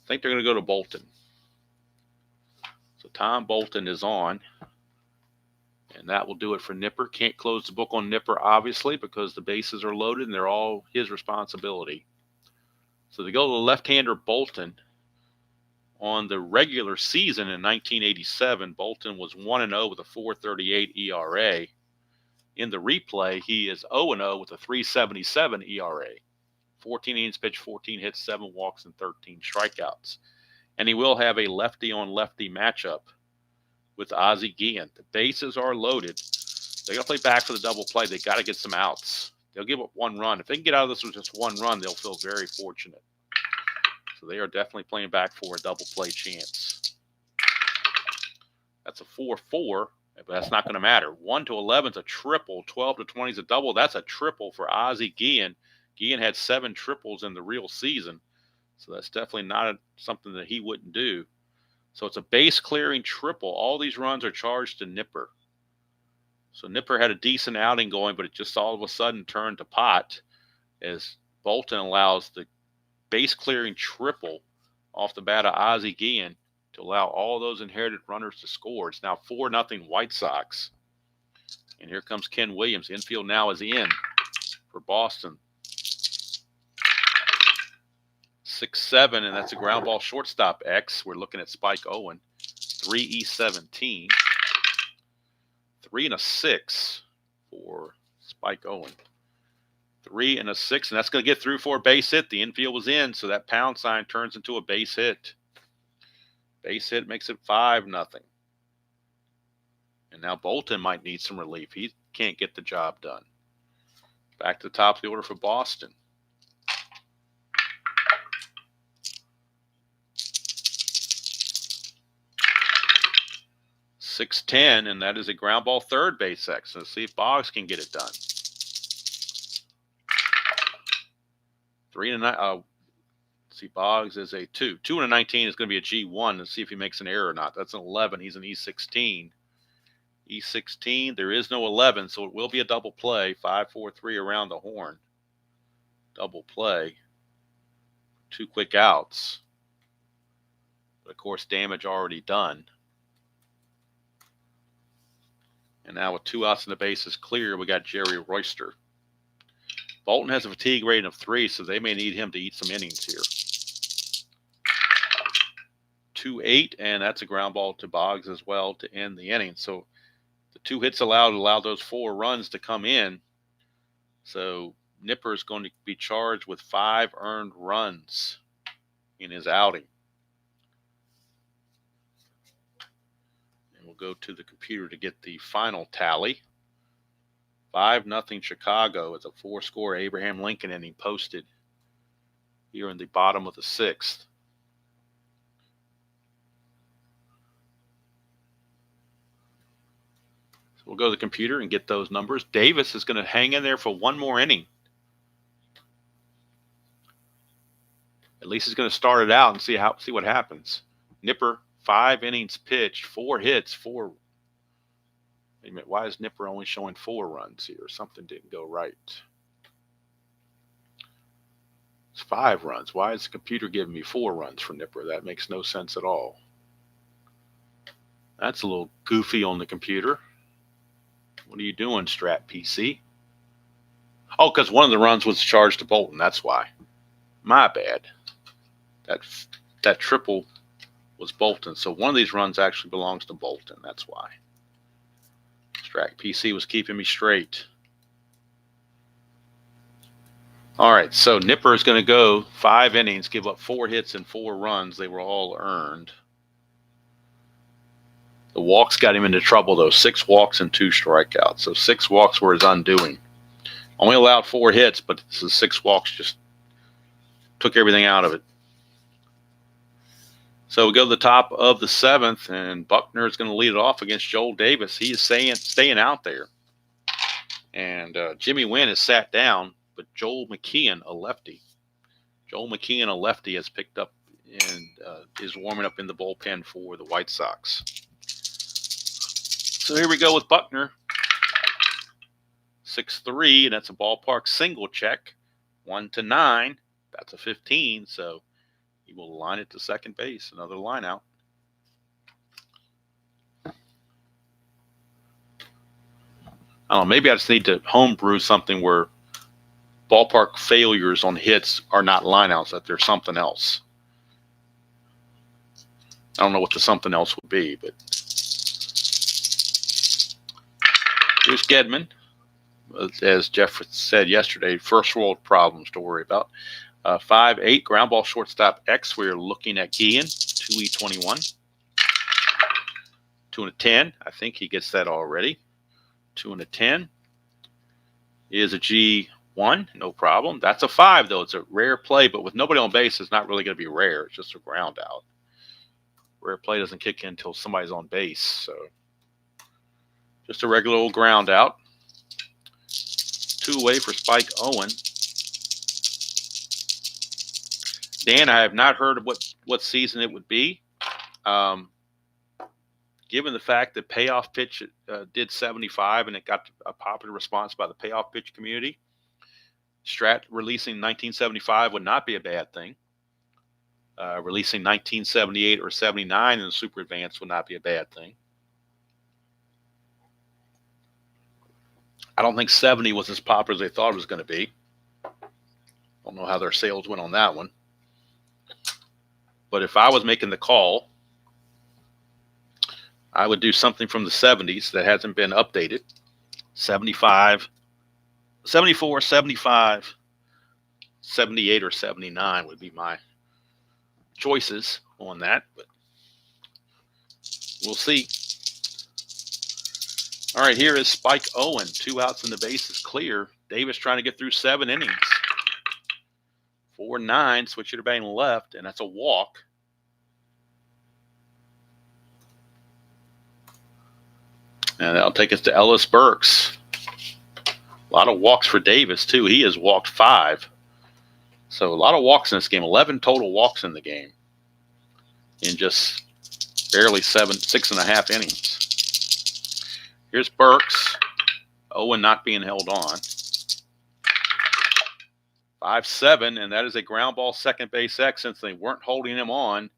I think they're going to go to Bolton. So Tom Bolton is on. And that will do it for Nipper. Can't close the book on Nipper, obviously, because the bases are loaded and they're all his responsibility. So they go to the left-hander Bolton. On the regular season in 1987, Bolton was 1-0 with a 4.38 ERA. In the replay, he is 0-0 with a 3.77 ERA. 14 innings pitched, 14 hits, 7 walks, and 13 strikeouts. And he will have a lefty-on-lefty matchup with Ozzie Guillen. The bases are loaded. They got to play back for the double play. They got to get some outs. They'll give up 1 run. If they can get out of this with just 1 run, they'll feel very fortunate. So they are definitely playing back for a double play chance. That's a 4-4. But that's not going to matter. 1-11 is a triple. 12-20 is a double. That's a triple for Ozzie Guillen. Guillen had 7 triples in the real season. So that's definitely not something that he wouldn't do. So it's a base-clearing triple. All these runs are charged to Nipper. So Nipper had a decent outing going, but it just all of a sudden turned to pot as Bolton allows the base-clearing triple off the bat of Ozzie Guillen to allow all those inherited runners to score. It's now 4-0 White Sox. And here comes Ken Williams. Infield now is in for Boston. 6-7, and that's a ground ball shortstop X. We're looking at Spike Owen. 3E17. 3 and a 6 for Spike Owen. 3 and a 6, and that's going to get through for a base hit. The infield was in, so that pound sign turns into a base hit. Base hit makes it 5-0. And now Bolton might need some relief. He can't get the job done. Back to the top of the order for Boston. 6-10, and that is a ground ball third base X. Let's see if Boggs can get it done. 3-9. See, Boggs is a 2. 2-19 is going to be a G1. Let's see if he makes an error or not. That's an 11. He's an E16. E16, there is no 11, so it will be a double play. 5-4-3 around the horn. Double play. 2 quick outs. But, of course, damage already done. And now with 2 outs and the bases clear, we got Jerry Royster. Bolton has a fatigue rating of 3, so they may need him to eat some innings here. 2-8, and that's a ground ball to Boggs as well to end the inning. So the 2 hits allowed those 4 runs to come in. So Nipper is going to be charged with 5 earned runs in his outing. And we'll go to the computer to get the final tally. 5-0 Chicago as a 4-score Abraham Lincoln inning posted here in the bottom of the 6th. So we'll go to the computer and get those numbers. Davis is going to hang in there for 1 more inning. At least he's going to start it out and see what happens. Nipper, 5 innings pitched, 4 hits, 4. Wait a minute, why is Nipper only showing 4 runs here? Something didn't go right. It's 5 runs. Why is the computer giving me 4 runs for Nipper? That makes no sense at all. That's a little goofy on the computer. What are you doing, Strat PC? Oh, because one of the runs was charged to Bolton. That's why. My bad. That triple was Bolton. So one of these runs actually belongs to Bolton. That's why. Strat PC was keeping me straight. All right, so Nipper is going to go 5 innings, give up 4 hits and 4 runs. They were all earned. The walks got him into trouble, though. 6 walks and 2 strikeouts. So 6 walks were his undoing. Only allowed 4 hits, but the 6 walks just took everything out of it. So we go to the top of the 7th, and Buckner is going to lead it off against Joel Davis. He is staying out there. And Jimmy Wynn is sat down, but Joel McKeon, a lefty. Joel McKeon, a lefty, has picked up and is warming up in the bullpen for the White Sox. So here we go with Buckner. 6-3, and that's a ballpark single check. 1-9, that's a 15, so he will line it to second base. Another line out. I don't know, maybe I just need to homebrew something where ballpark failures on hits are not lineouts, that there's something else. I don't know what the something else would be, but here's Gedman. As Jeff said yesterday, first world problems to worry about. 5-8 ground ball shortstop X. We're looking at Guillen, 2E21. 2-10. I think he gets that already. 2-10 is a G1, no problem. That's a 5, though. It's a rare play, but with nobody on base, it's not really going to be rare. It's just a ground out. Rare play doesn't kick in until somebody's on base, so just a regular old ground out. 2 away for Spike Owen. Dan, I have not heard of what season it would be. Given the fact that payoff pitch did 75 and it got a popular response by the payoff pitch community, Strat releasing 1975 would not be a bad thing. Releasing 1978 or 79 in the Super Advanced would not be a bad thing. I don't think 70 was as popular as they thought it was going to be. Don't know how their sales went on that one. But if I was making the call, I would do something from the 70s that hasn't been updated. 75, 74, 75, 78, or 79 would be my choices on that. But we'll see. All right, here is Spike Owen. 2 outs and the base is clear. Davis trying to get through 7 innings. 4-9, switch it to batting left, and that's a walk. And that'll take us to Ellis Burks. A lot of walks for Davis, too. He has walked 5. So a lot of walks in this game. 11 total walks in the game in just barely 6.5 innings. Here's Burks. Owen not being held on. 5-7, and that is a ground ball second base X. Since they weren't holding him on,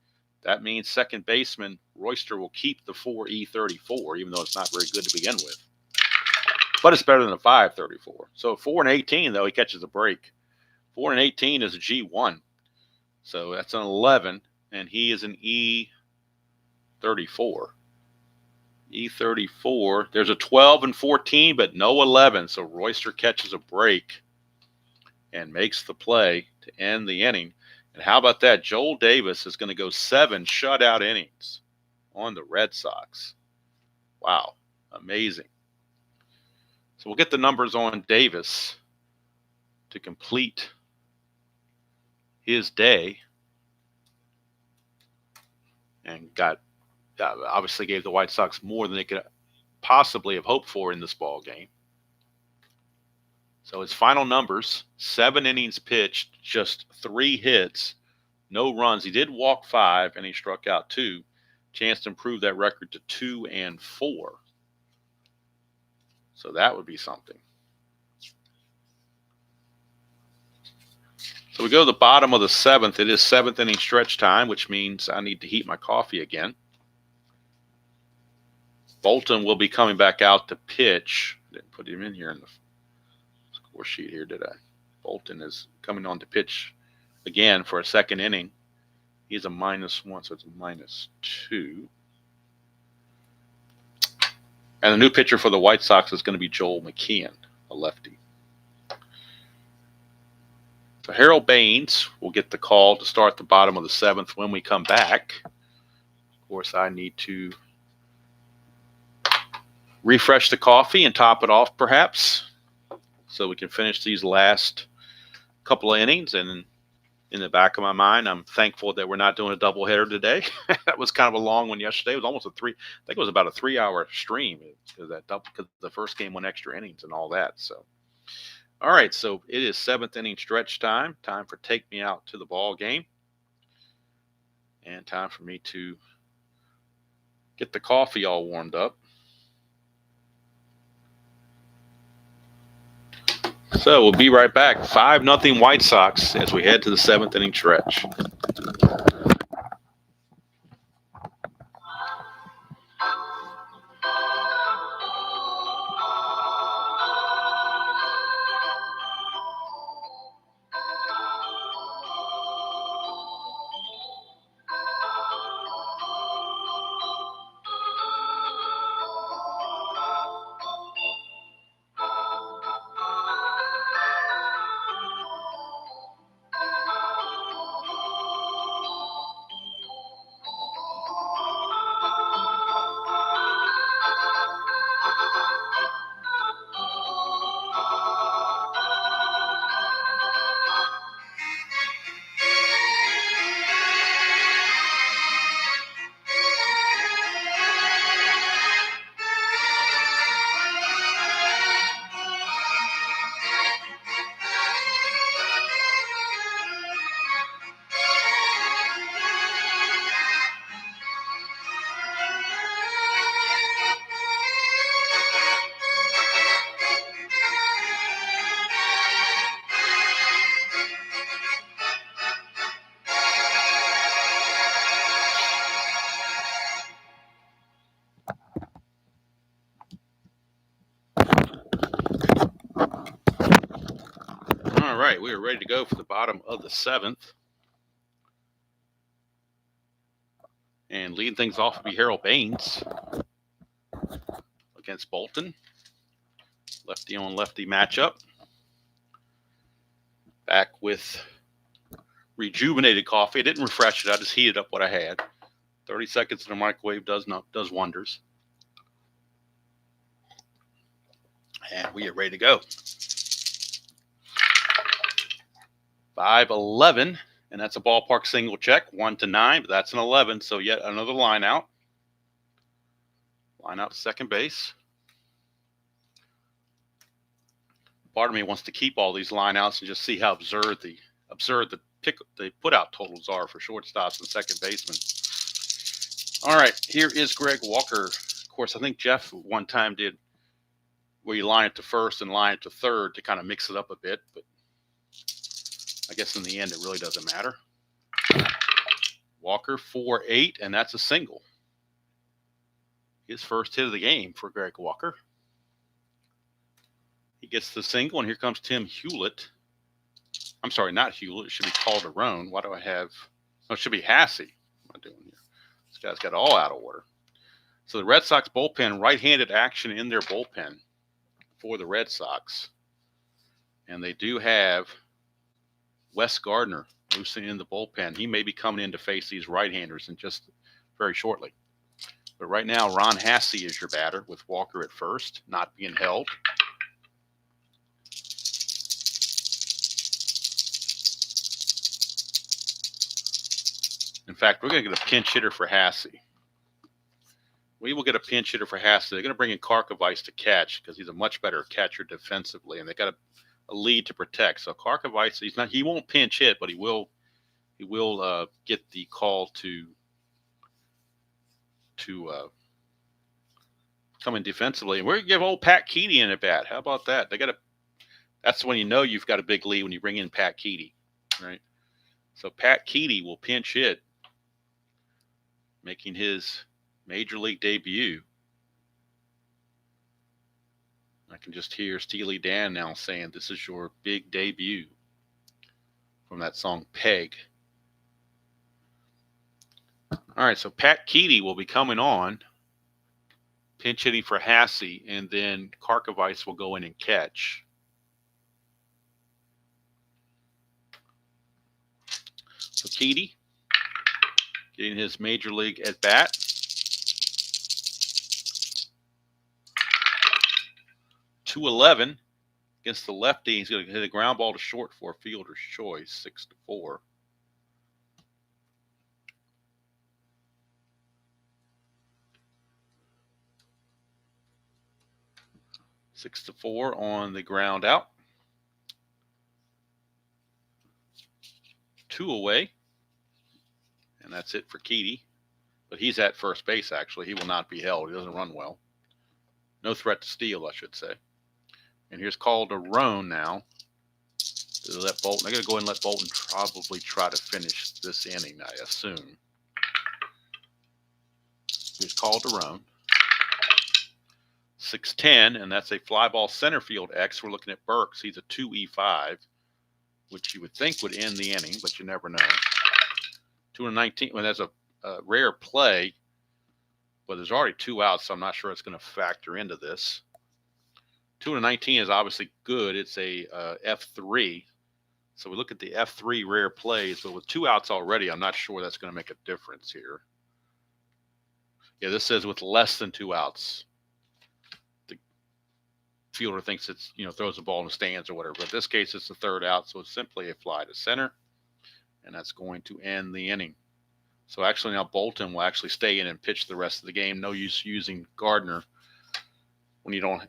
that means second baseman Royster will keep the 4E34, even though it's not very good to begin with. But it's better than a 534. So 4-18, though, he catches a break. 4-18 is a G1. So that's an 11, and he is an E34. E34. There's a 12 and 14, but no 11. So Royster catches a break and makes the play to end the inning. And how about that? Joel Davis is going to go 7 shutout innings on the Red Sox. Wow, amazing. So we'll get the numbers on Davis to complete his day. And obviously gave the White Sox more than they could possibly have hoped for in this ball game. So his final numbers: 7 innings pitched, just 3 hits, no runs. He did walk 5, and he struck out 2. Chance to improve that record to 2-4. So that would be something. So we go to the bottom of the 7th. It is 7th inning stretch time, which means I need to heat my coffee again. Bolton will be coming back out to pitch. Didn't put him in here in the score sheet here, did I? Bolton is coming on to pitch again for a second inning. He's a -1, so it's a -2. And the new pitcher for the White Sox is going to be Joel McKeon, a lefty. So Harold Baines will get the call to start the bottom of the 7th when we come back. Of course, I need to refresh the coffee and top it off perhaps, so we can finish these last couple of innings. And in the back of my mind, I'm thankful that we're not doing a doubleheader today. That was kind of a long one yesterday. It was almost I think it was about a 3-hour stream because the first game went extra innings and all that. So, all right, so it is 7th inning stretch time. Time for Take Me Out to the Ball Game. And time for me to get the coffee all warmed up. So we'll be right back. 5-0 White Sox as we head to the 7th inning stretch. All right, we are ready to go for the bottom of the 7th. And leading things off will be Harold Baines against Bolton. Lefty on lefty matchup. Back with rejuvenated coffee. I didn't refresh it. I just heated up what I had. 30 seconds in the microwave does wonders. And we are ready to go. 5-11, and that's a ballpark single check. 1-9, but that's an 11. So yet another line out. Line out to second base. Part of me wants to keep all these lineouts and just see how absurd the put out totals are for shortstops and second basemen. All right, here is Greg Walker. Of course, I think Jeff one time did where you line it to first and line it to third to kind of mix it up a bit, but I guess in the end it really doesn't matter. Walker 4-8, and that's a single. His first hit of the game for Greg Walker. He gets the single, and here comes Tim Hewlett. I'm sorry, not Hewlett. It should be Calderon. Why do I have... Oh, it should be Hassey. What am I doing here? This guy's got it all out of order. So the Red Sox bullpen, right-handed action in their bullpen for the Red Sox. And they do have Wes Gardner loosening in the bullpen. He may be coming in to face these right-handers in just very shortly. But right now, Ron Hassey is your batter with Walker at first, not being held. In fact, we're going to get a pinch hitter for Hassey. We will get a pinch hitter for Hassey. They're going to bring in Karkovice to catch because he's a much better catcher defensively, and they got a lead to protect. So Karkovice, he won't pinch hit, but he will get the call to come in defensively. And we're going to give old Pat Keedy in at bat. How about that? That's when you know you've got a big lead, when you bring in Pat Keedy, right? So Pat Keedy will pinch hit, making his major league debut. I can just hear Steely Dan now saying, "This is your big debut," from that song Peg. All right, so Pat Keedy will be coming on, pinch hitting for Hassey, and then Karkovice will go in and catch. So Keedy getting his major league at bat. .211 against the lefty. He's going to hit a ground ball to short for a fielder's choice, 6-4. Six to 4 on the ground out. 2 away. And that's it for Keedy. But he's at first base, actually. He will not be held. He doesn't run well. No threat to steal, I should say. And here's Calderon now. They're going to go ahead and let Bolton probably try to finish this inning, I assume. Here's Calderon. 6-10, and that's a fly ball center field X. We're looking at Burks. He's a 2E5, which you would think would end the inning, but you never know. 2-19. Well, that's a rare play, but there's already 2 outs, so I'm not sure it's going to factor into this. 2-19 is obviously good. It's a F3. So we look at the F3 rare plays, but with 2 outs already, I'm not sure that's going to make a difference here. Yeah, this says with less than 2 outs. The fielder thinks it's, throws the ball in the stands or whatever. But in this case, it's the 3rd out, so it's simply a fly to center, and that's going to end the inning. So actually now Bolton will actually stay in and pitch the rest of the game. No use using Gardner when you don't,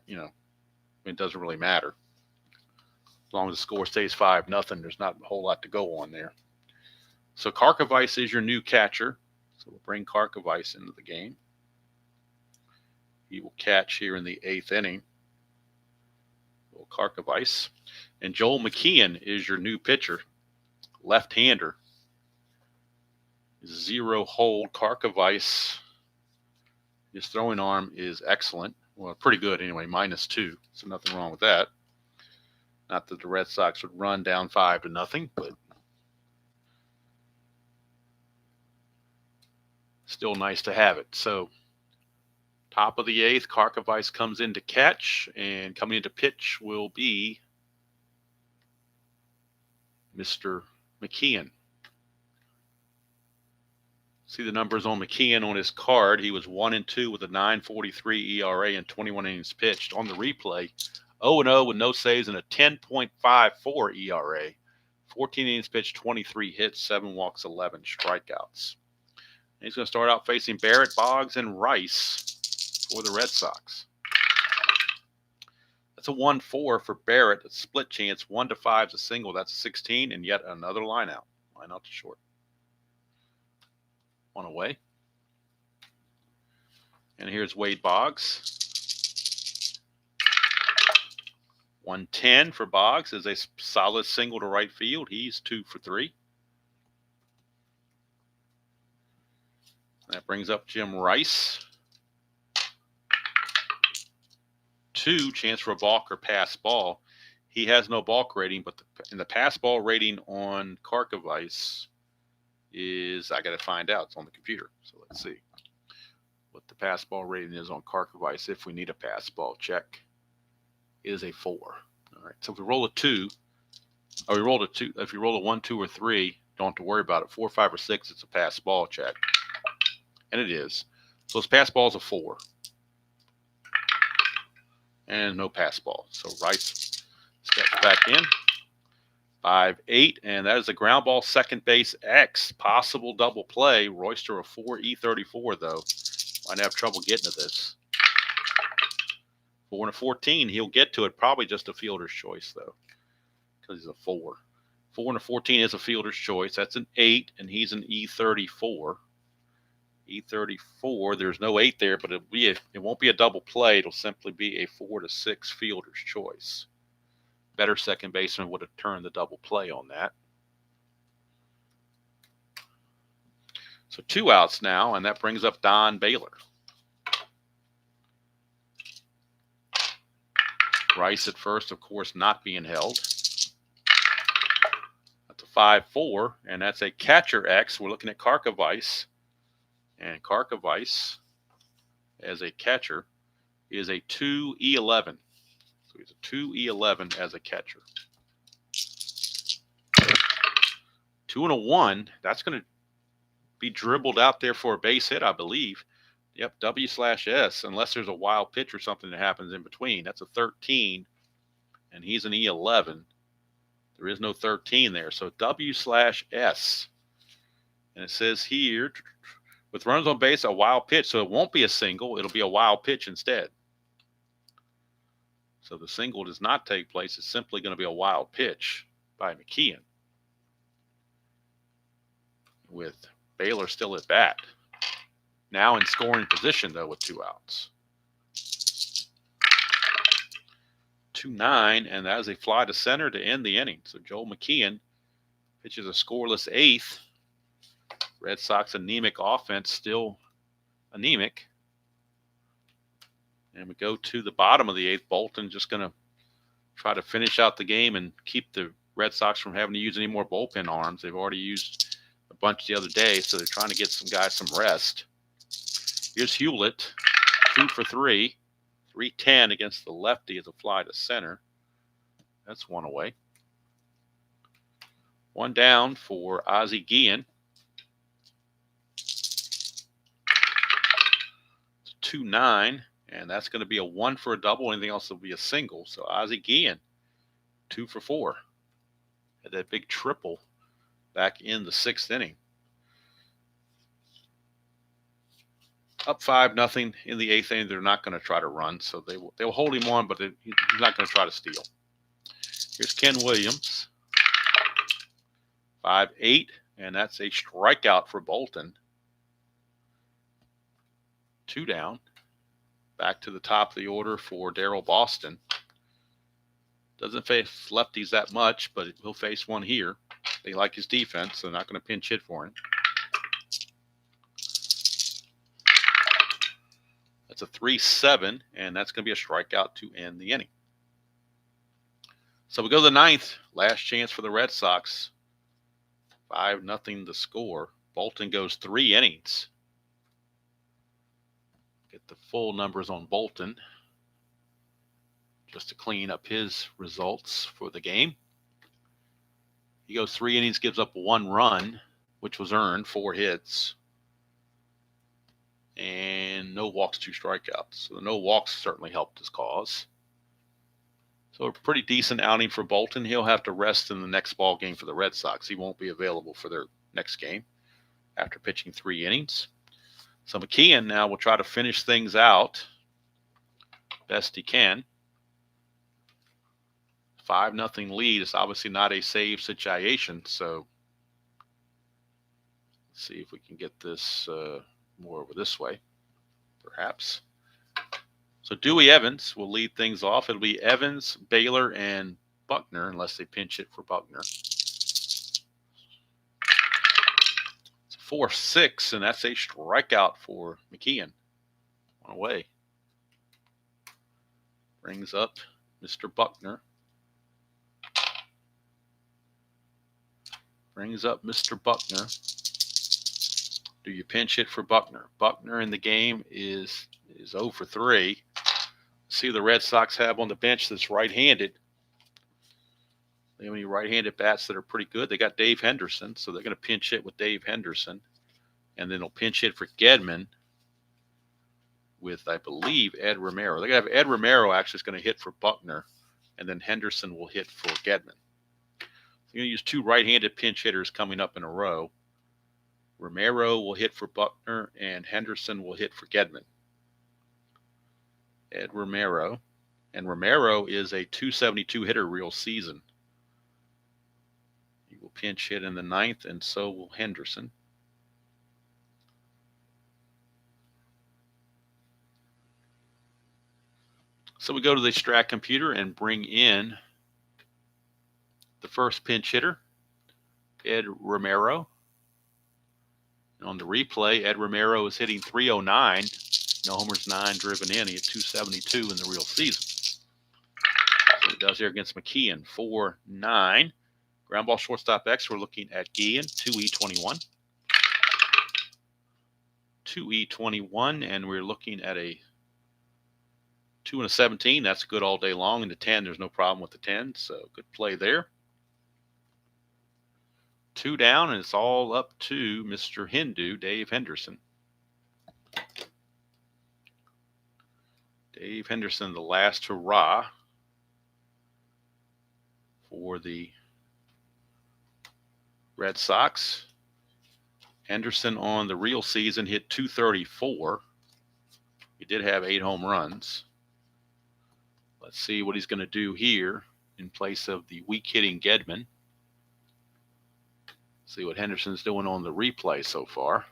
it doesn't really matter. As long as the score stays 5-0, there's not a whole lot to go on there. So Karkovice is your new catcher. So we'll bring Karkovice into the game. He will catch here in the 8th inning. Little Karkovice. And Joel McKeon is your new pitcher. Left-hander. 0 hold. Karkovice, his throwing arm is excellent. Well, pretty good anyway, -2. So nothing wrong with that. Not that the Red Sox would run down 5-0, but still nice to have it. So top of the 8th, Karkovice comes in to catch, and coming in to pitch will be Mr. McKeon. See the numbers on McKeon on his card. He was 1-2 with a 9.43 ERA and 21 innings pitched. On the replay, 0-0 with no saves and a 10.54 ERA. 14 innings pitched, 23 hits, 7 walks, 11 strikeouts. And he's going to start out facing Barrett, Boggs, and Rice for the Red Sox. That's a 1-4 for Barrett. A split chance. 1 to 5 is a single. That's a 16, and yet another line out. Line out to short. One away. And here's Wade Boggs. 110 for Boggs is a solid single to right field. He's 2 for 3. That brings up Jim Rice. 2, chance for a balk or pass ball. He has no balk rating, but in the pass ball rating on Karkovice is, I got to find out. It's on the computer. So let's see what the pass ball rating is on Karkovice. If we need a pass ball check, is a 4. All right. So if we roll a 2, or we rolled a 2, if you roll a 1, 2, or 3, don't have to worry about it. 4, 5, or 6, it's a pass ball check. And it is. So his pass ball is a 4. And no pass ball. So Rice steps back in. 5-8, and that is a ground ball second base X. Possible double play. Royster a 4 E34 though. Might have trouble getting to this. 4 and a 14. He'll get to it. Probably just a fielder's choice though, because he's a 4. 4 and a 14 is a fielder's choice. That's an 8, and he's an E34. E34. There's no 8 there, but it won't be a double play. It'll simply be a 4 to 6 fielder's choice. Better second baseman would have turned the double play on that. So 2 outs now, and that brings up Don Baylor. Rice at first, of course, not being held. That's a 5-4, and that's a catcher X. We're looking at Karkovice. And Karkovice, as a catcher, is a 2E11. So he's a 2E11 as a catcher. 2 and a 1. That's going to be dribbled out there for a base hit, I believe. Yep, W/S, unless there's a wild pitch or something that happens in between. That's a 13, and he's an E11. There is no 13 there, so W/S. And it says here, with runners on base, a wild pitch, so it won't be a single. It'll be a wild pitch instead. So the single does not take place. It's simply going to be a wild pitch by McKeon, with Baylor still at bat. Now in scoring position, though, with 2 outs. 2-9, and that is a fly to center to end the inning. So Joel McKeon pitches a scoreless 8th. Red Sox anemic offense, still anemic. And we go to the bottom of the 8th. Bolton just going to try to finish out the game and keep the Red Sox from having to use any more bullpen arms. They've already used a bunch the other day, so they're trying to get some guys some rest. Here's Hewlett, 2 for 3. 310 against the lefty as a fly to center. That's 1 away. 1 down for Ozzie Guillen. 2-9, and that's going to be a 1 for a double. Anything else will be a single. So Ozzie Guillen, 2 for 4. Had that big triple back in the 6th inning. Up 5-0 in the 8th inning. They're not going to try to run, so they'll hold him on, but he's not going to try to steal. Here's Ken Williams, 5-8, and that's a strikeout for Bolton. 2 down. Back to the top of the order for Darryl Boston. Doesn't face lefties that much, but he'll face one here. They like his defense, so they're not going to pinch hit for him. That's a 3-7, and that's going to be a strikeout to end the inning. So we go to the 9th. Last chance for the Red Sox. 5-0 the score. Bolton goes 3 innings. Get the full numbers on Bolton just to clean up his results for the game. He goes 3 innings, gives up 1 run, which was earned, 4 hits, and no walks, 2 strikeouts. So the no walks certainly helped his cause. So a pretty decent outing for Bolton. He'll have to rest in the next ball game for the Red Sox. He won't be available for their next game after pitching 3 innings. So McKeon now will try to finish things out best he can. 5-0 lead. It's obviously not a save situation. So let's see if we can get this more over this way, perhaps. So Dewey Evans will lead things off. It'll be Evans, Baylor, and Buckner, unless they pinch it for Buckner. It's 4-6, and that's a strikeout for McKeon. One away. Brings up Mr. Buckner. Brings up Mr. Buckner. Do you pinch hit for Buckner? Buckner in the game is 0 for 3. See the Red Sox have on the bench that's right-handed. They have any right-handed bats that are pretty good. They got Dave Henderson, so they're going to pinch hit with Dave Henderson. And then they'll pinch hit for Gedman with, I believe, Ed Romero. They're going to have Ed Romero actually is going to hit for Buckner, and then Henderson will hit for Gedman. You're going to use 2 right-handed pinch hitters coming up in a row. Romero will hit for Buckner, and Henderson will hit for Gedman. Ed Romero. And Romero is a .272 hitter real season. He will pinch hit in the 9th, and so will Henderson. So we go to the Strat computer and bring in the first pinch hitter, Ed Romero. And on the replay, Ed Romero is hitting .309. No homers, 9 driven in. He had .272 in the real season. So he does here against McKeon, 4-9. Ground ball shortstop X, we're looking at Guillen, 2E21. 2E21, and we're looking at a 2 and a 17. That's good all day long. In the 10, there's no problem with the 10, so good play there. 2 down, and it's all up to Mr. Hindu, Dave Henderson. Dave Henderson, the last hurrah for the Red Sox. Henderson on the real season hit .234. He did have 8 home runs. Let's see what he's going to do here in place of the weak hitting Gedman. See what Henderson's doing on the replay so far.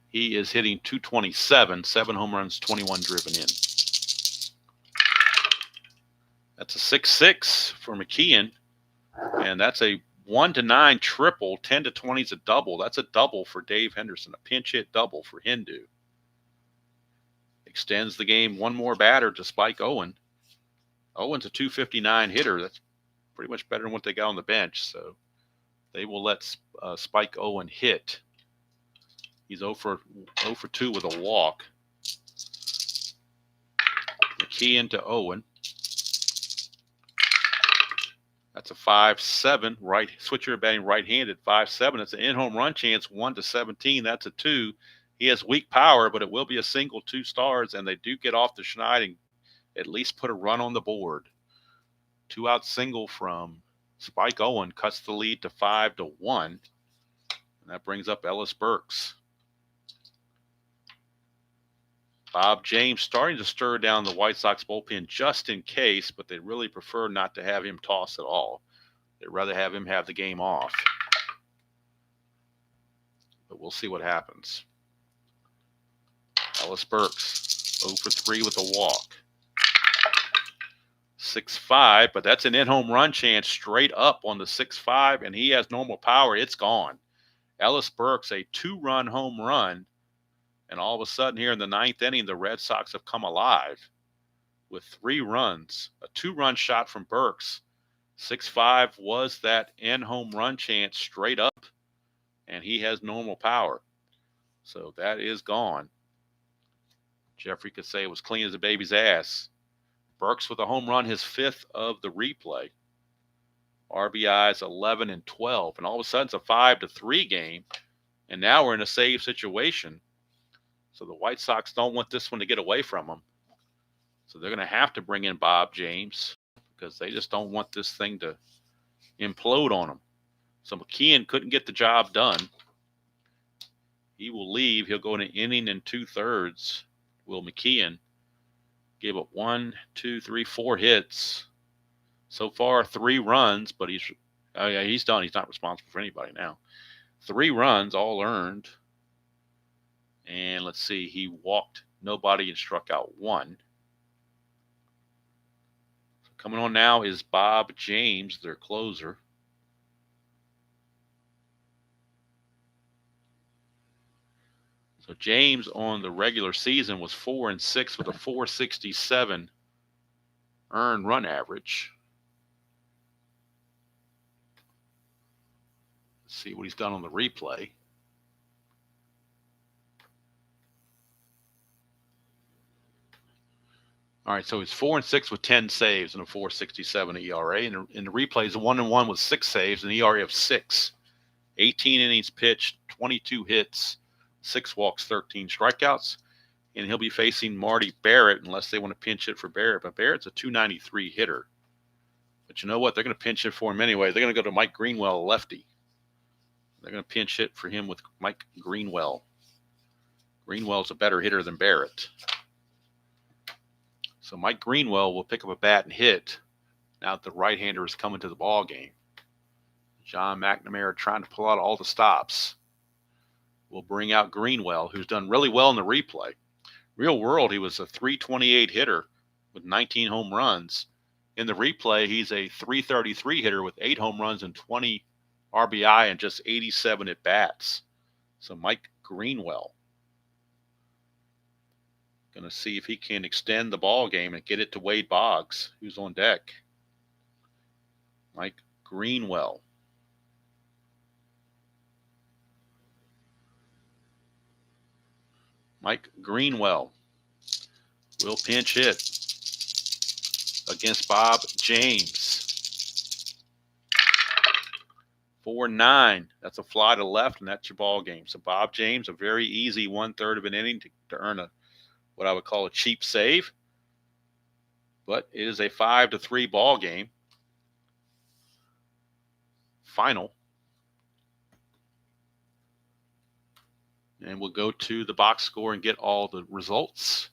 He is hitting .227, 7 home runs, 21 driven in. That's a 6-6 for McKeon, and that's a 1-9 triple. 10-20 is a double. That's a double for Dave Henderson, a pinch hit double for Hindu. Extends the game one more batter to Spike Owen. Owen's a .259 hitter. That's pretty much better than what they got on the bench, so they will let Spike Owen hit. He's 0 for 2 with a walk. McKeon to Owen. That's a 5-7 right switcher batting right-handed. 5-7. It's an in-home run chance. 1-17. That's a 2. He has weak power, but it will be a single 2 stars, and they do get off the schneid and at least put a run on the board. 2-out single from Spike Owen cuts the lead to 5-1, and that brings up Ellis Burks. Bob James starting to stir down the White Sox bullpen just in case, but they really prefer not to have him toss at all. They'd rather have him have the game off. But we'll see what happens. Ellis Burks, 0 for 3 with a walk. 6-5, but that's an in-home run chance straight up on the 6-5, and he has normal power. It's gone. Ellis Burks, a 2-run home run, and all of a sudden here in the 9th inning, the Red Sox have come alive with 3 runs. A 2-run shot from Burks. 6-5 was that in-home run chance straight up, and he has normal power. So that is gone. Jeffrey could say it was clean as a baby's ass. Burks with a home run, his 5th of the replay. RBIs 11 and 12. And all of a sudden it's a 5-3 game. And now we're in a save situation. So the White Sox don't want this one to get away from them. So they're going to have to bring in Bob James because they just don't want this thing to implode on them. So McKeon couldn't get the job done. He will leave. He'll go in an inning and 2/3. Will McKeon Gave up 1, 2, 3, 4 hits. So far, 3 runs, but he's done. He's not responsible for anybody now. 3 runs, all earned. And let's see, he walked nobody and struck out 1. So coming on now is Bob James, their closer. So James on the regular season was 4-6 with a 4.67 earned run average. Let's see what he's done on the replay. All right, so he's 4-6 with 10 saves and a 4.67 ERA. And in the replay, he's 1-1 with 6 saves and an ERA of 6. 18 innings pitched, 22 hits, 6 walks, 13 strikeouts. And he'll be facing Marty Barrett unless they want to pinch it for Barrett. But Barrett's a 293 hitter. But you know what? They're going to pinch it for him anyway. They're going to go to Mike Greenwell, a lefty. They're going to pinch hit for him with Mike Greenwell. Greenwell's a better hitter than Barrett. So Mike Greenwell will pick up a bat and hit now that the right-hander is coming to the ball game. John McNamara trying to pull out all the stops. Will bring out Greenwell, who's done really well in the replay. Real world, he was a 328 hitter with 19 home runs. In the replay, he's a 333 hitter with 8 home runs and 20 RBI and just 87 at bats. So Mike Greenwell. Going to see if he can extend the ball game and get it to Wade Boggs, who's on deck. Mike Greenwell. Mike Greenwell will pinch hit against Bob James. 4-9. That's a fly to left, and that's your ball game. So Bob James, a very easy 1/3 of an inning to earn what I would call a cheap save. But it is a 5-3 ball game. Final. And we'll go to the box score and get all the results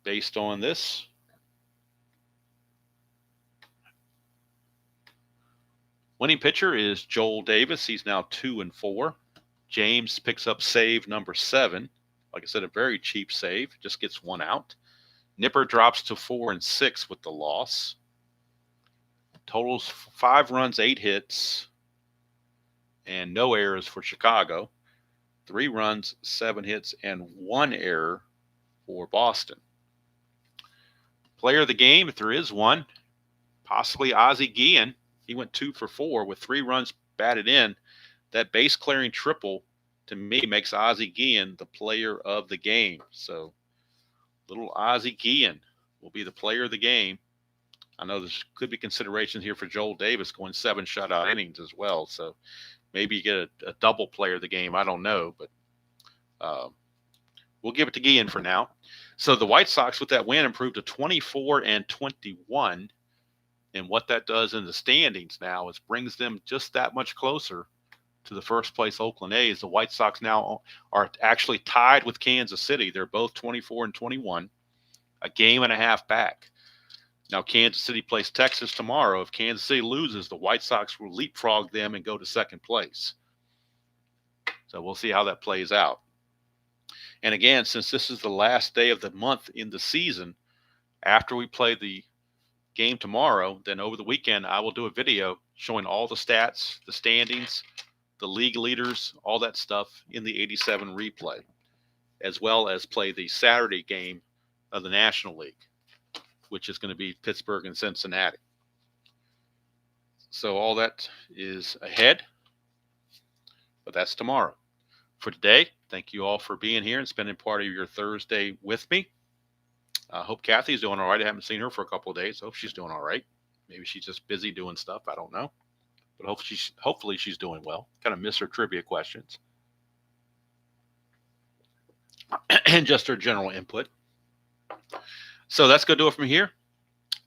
based on this. Winning pitcher is Joel Davis. He's now 2-4. James picks up save number 7. Like I said, a very cheap save. Just gets 1 out. Nipper drops to 4-6 with the loss. Totals 5 runs, 8 hits, and no errors for Chicago. 3 runs, 7 hits, and 1 error for Boston. Player of the game, if there is one, possibly Ozzie Guillen. He went 2 for 4 with 3 runs batted in. That base clearing triple, to me, makes Ozzie Guillen the player of the game. So little Ozzie Guillen will be the player of the game. I know there could be considerations here for Joel Davis going 7 shutout innings as well. So maybe you get a double player of the game. I don't know, but we'll give it to Guillen for now. So the White Sox, with that win, improved to 24-21. And what that does in the standings now is brings them just that much closer to the first place Oakland A's. The White Sox now are actually tied with Kansas City. They're both 24-21, a game and a half back. Now, Kansas City plays Texas tomorrow. If Kansas City loses, the White Sox will leapfrog them and go to second place. So we'll see how that plays out. And again, since this is the last day of the month in the season, after we play the game tomorrow, then over the weekend, I will do a video showing all the stats, the standings, the league leaders, all that stuff in the 87 replay, as well as play the Saturday game of the National League, which is going to be Pittsburgh and Cincinnati. So all that is ahead, but that's tomorrow. For today, thank you all for being here and spending part of your Thursday with me. I hope Kathy's doing all right. I haven't seen her for a couple of days. I hope she's doing all right. Maybe she's just busy doing stuff. I don't know. But hopefully she's doing well. Kind of miss her trivia questions. And just her general input. So that's going to do it from here.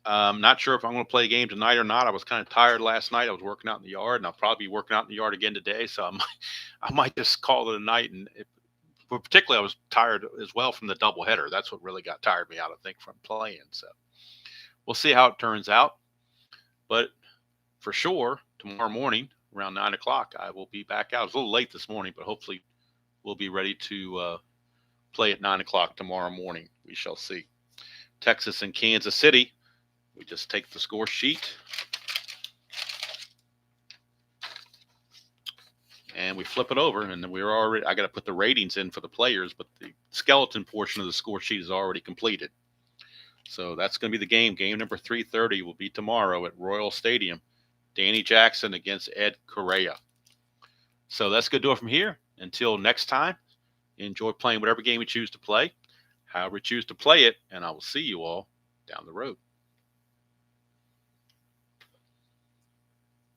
I'm not sure if I'm going to play a game tonight or not. I was kind of tired last night. I was working out in the yard, and I'll probably be working out in the yard again today. So I might just call it a night and but particularly I was tired as well from the doubleheader. That's what really got tired me out, I think, from playing. So we'll see how it turns out. But for sure, tomorrow morning around 9 o'clock, I will be back out. It's a little late this morning, but hopefully we'll be ready to play at 9 o'clock tomorrow morning. We shall see. Texas and Kansas City. We just take the score sheet and we flip it over, and then we're already. I got to put the ratings in for the players, but the skeleton portion of the score sheet is already completed. So that's going to be the game. Game number 330 will be tomorrow at Royal Stadium. Danny Jackson against Ed Correa. So that's going to do it from here. Until next time, enjoy playing whatever game you choose to play, however you choose to play it, and I will see you all down the road.